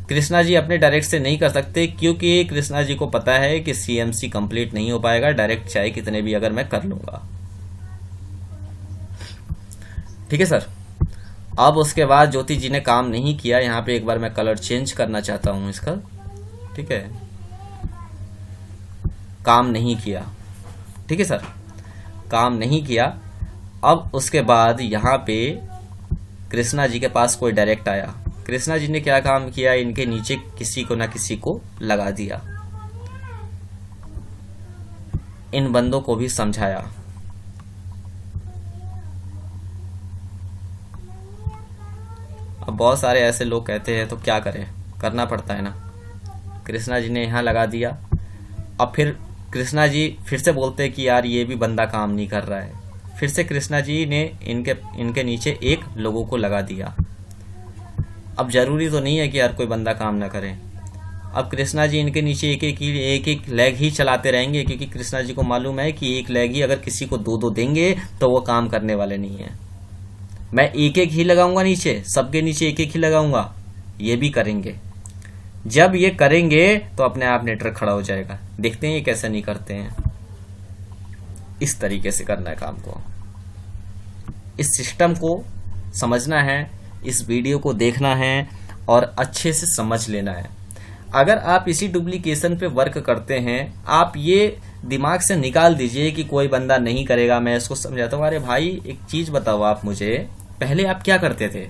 कृष्णा जी अपने डायरेक्ट से नहीं कर सकते, क्योंकि कृष्णा जी को पता है कि सीएमसी कंप्लीट नहीं हो पाएगा डायरेक्ट, चाहे कितने भी अगर मैं कर लूंगा, ठीक है सर। अब उसके बाद ज्योति जी ने काम नहीं किया। यहाँ पे एक बार मैं कलर चेंज करना चाहता हूं इसका, ठीक है। काम नहीं किया, ठीक है सर, काम नहीं किया। अब उसके बाद यहाँ पे कृष्णा जी के पास कोई डायरेक्ट आया। कृष्णा जी ने क्या काम किया, इनके नीचे किसी को ना किसी को लगा दिया, इन बंदों को भी समझाया। अब बहुत सारे ऐसे लोग कहते हैं तो क्या करें, करना पड़ता है ना। कृष्णा जी ने यहाँ लगा दिया। अब फिर कृष्णा जी फिर से बोलते हैं कि यार ये भी बंदा काम नहीं कर रहा है। फिर से कृष्णा जी ने इनके नीचे एक लोगों को लगा दिया। अब जरूरी तो नहीं है कि यार कोई बंदा काम ना करे। अब कृष्णा जी इनके नीचे एक एक लेग ही चलाते रहेंगे, क्योंकि कृष्णा जी को मालूम है कि एक लेग ही अगर किसी को 2-2 देंगे तो वो काम करने वाले नहीं है। मैं एक एक ही लगाऊंगा नीचे, सबके नीचे एक एक ही लगाऊंगा, ये भी करेंगे। जब ये करेंगे तो अपने आप नेटवर्क खड़ा हो जाएगा। देखते हैं ये कैसे नहीं करते हैं। इस तरीके से करना है काम को, इस सिस्टम को समझना है, इस वीडियो को देखना है और अच्छे से समझ लेना है। अगर आप इसी डुप्लीकेशन पे वर्क करते हैं, आप ये दिमाग से निकाल दीजिए कि कोई बंदा नहीं करेगा, मैं इसको समझाता हूँ। अरे भाई एक चीज बताओ आप मुझे, पहले आप क्या करते थे?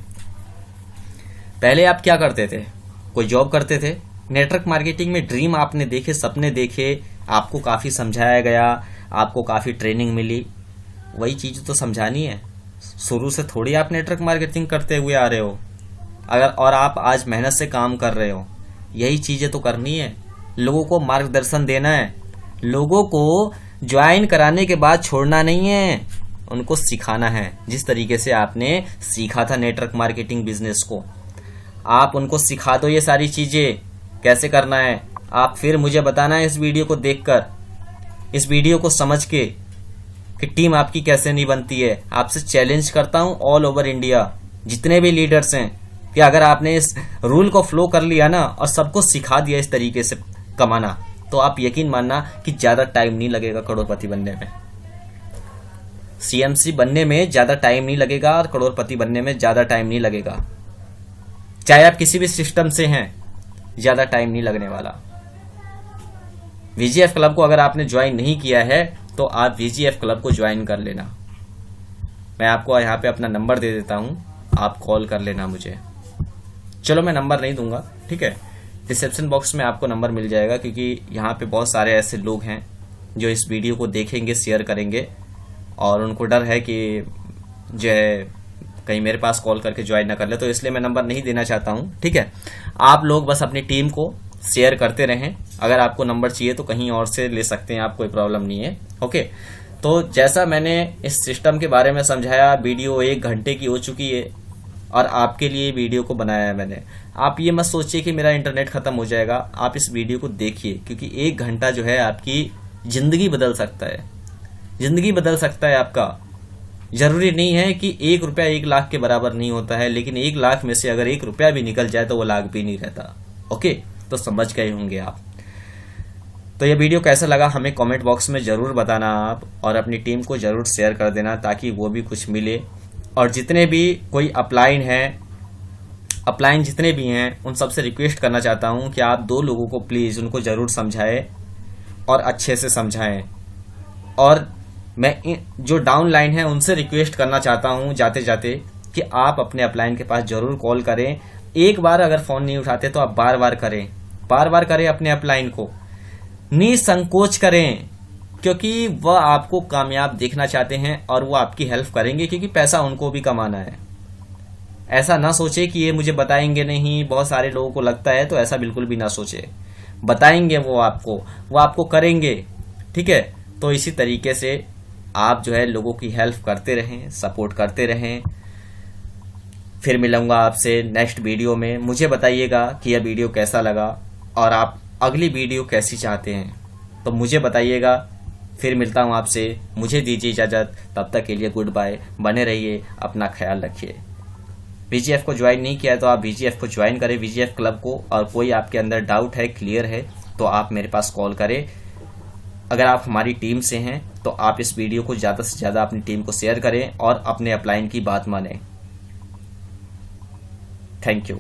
पहले आप क्या करते थे? कोई जॉब करते थे? नेटवर्क मार्केटिंग में ड्रीम आपने देखे, सपने देखे, आपको काफी समझाया गया, आपको काफी ट्रेनिंग मिली, वही चीज तो समझानी है। शुरू से थोड़ी आप नेटवर्क मार्केटिंग करते हुए आ रहे हो, अगर और आप आज मेहनत से काम कर रहे हो, यही चीजें तो करनी है। लोगों को मार्गदर्शन देना है, लोगों को ज्वाइन कराने के बाद छोड़ना नहीं है, उनको सिखाना है। जिस तरीके से आपने सीखा था नेटवर्क मार्केटिंग बिजनेस को, आप उनको सिखा दो ये सारी चीजें कैसे करना है। आप फिर मुझे बताना है इस वीडियो को देखकर, इस वीडियो को समझ के, कि टीम आपकी कैसे नहीं बनती है। आपसे चैलेंज करता हूं ऑल ओवर इंडिया जितने भी लीडर्स हैं, कि अगर आपने इस रूल को फ्लो कर लिया ना और सबको सिखा दिया इस तरीके से कमाना, तो आप यकीन मानना कि ज्यादा टाइम नहीं लगेगा करोड़पति बनने में। सीएमसी बनने में ज्यादा टाइम नहीं लगेगा और करोड़पति बनने में ज्यादा टाइम नहीं लगेगा। चाहे आप किसी भी सिस्टम से हैं, ज्यादा टाइम नहीं लगने वाला। वीजीएफ क्लब को अगर आपने ज्वाइन नहीं किया है तो आप वीजीएफ क्लब को ज्वाइन कर लेना। मैं आपको यहाँ पे अपना नंबर दे देता हूं, आप कॉल कर लेना मुझे। चलो मैं नंबर नहीं दूंगा, ठीक है, डिस्क्रिप्शन बॉक्स में आपको नंबर मिल जाएगा, क्योंकि यहाँ पे बहुत सारे ऐसे लोग हैं जो इस वीडियो को देखेंगे, शेयर करेंगे और उनको डर है कि जो है कहीं मेरे पास कॉल करके ज्वाइन ना कर ले, तो इसलिए मैं नंबर नहीं देना चाहता हूं, ठीक है। आप लोग बस अपनी टीम को शेयर करते रहें। अगर आपको नंबर चाहिए तो कहीं और से ले सकते हैं आप, कोई प्रॉब्लम नहीं है, ओके। तो जैसा मैंने इस सिस्टम के बारे में समझाया, वीडियो 1 घंटे की हो चुकी है और आपके लिए वीडियो को बनाया है मैंने। आप ये मत सोचिए कि मेरा इंटरनेट खत्म हो जाएगा, आप इस वीडियो को देखिए, क्योंकि 1 घंटा जो है आपकी जिंदगी बदल सकता है, जिंदगी बदल सकता है आपका। जरूरी नहीं है कि 1 रुपया 1 लाख के बराबर नहीं होता है, लेकिन 1 लाख में से अगर 1 रुपया भी निकल जाए तो वो लाख भी नहीं रहता, ओके। तो समझ गए होंगे आप। तो ये वीडियो कैसा लगा हमें कमेंट बॉक्स में जरूर बताना आप, और अपनी टीम को जरूर शेयर कर देना ताकि वो भी कुछ मिले। और जितने भी कोई अपलाइन जितने भी हैं, उन सबसे रिक्वेस्ट करना चाहता हूं कि आप 2 लोगों को प्लीज उनको जरूर समझाएं और अच्छे से समझाएं। और मैं जो डाउन लाइन है उनसे रिक्वेस्ट करना चाहता हूं जाते जाते कि आप अपने अपलाइन के पास जरूर कॉल करें। एक बार अगर फोन नहीं उठाते तो आप बार बार करें अपने अपलाइन को, निसंकोच करें, क्योंकि वह आपको कामयाब देखना चाहते हैं और वो आपकी हेल्प करेंगे, क्योंकि पैसा उनको भी कमाना है। ऐसा ना सोचे कि ये मुझे बताएंगे नहीं, बहुत सारे लोगों को लगता है, तो ऐसा बिल्कुल भी ना सोचे। बताएंगे वो आपको करेंगे, ठीक है। तो इसी तरीके से आप जो है लोगों की हेल्प करते रहें, सपोर्ट करते रहें। फिर मिलूंगा आपसे नेक्स्ट वीडियो में। मुझे बताइएगा कि यह वीडियो कैसा लगा और आप अगली वीडियो कैसी चाहते हैं, तो मुझे बताइएगा। फिर मिलता हूं आपसे, मुझे दीजिए इजाज़त। तब तक के लिए गुड बाय। बने रहिए, अपना ख्याल रखिए। VGF को ज्वाइन नहीं किया है तो आप VGF को ज्वाइन करें, VGF क्लब को। और कोई आपके अंदर डाउट है, क्लियर है, तो आप मेरे पास कॉल करें। अगर आप हमारी टीम से हैं तो आप इस वीडियो को ज़्यादा से ज़्यादा अपनी टीम को शेयर करें और अपने अपलाइन की बात मानें। Thank you.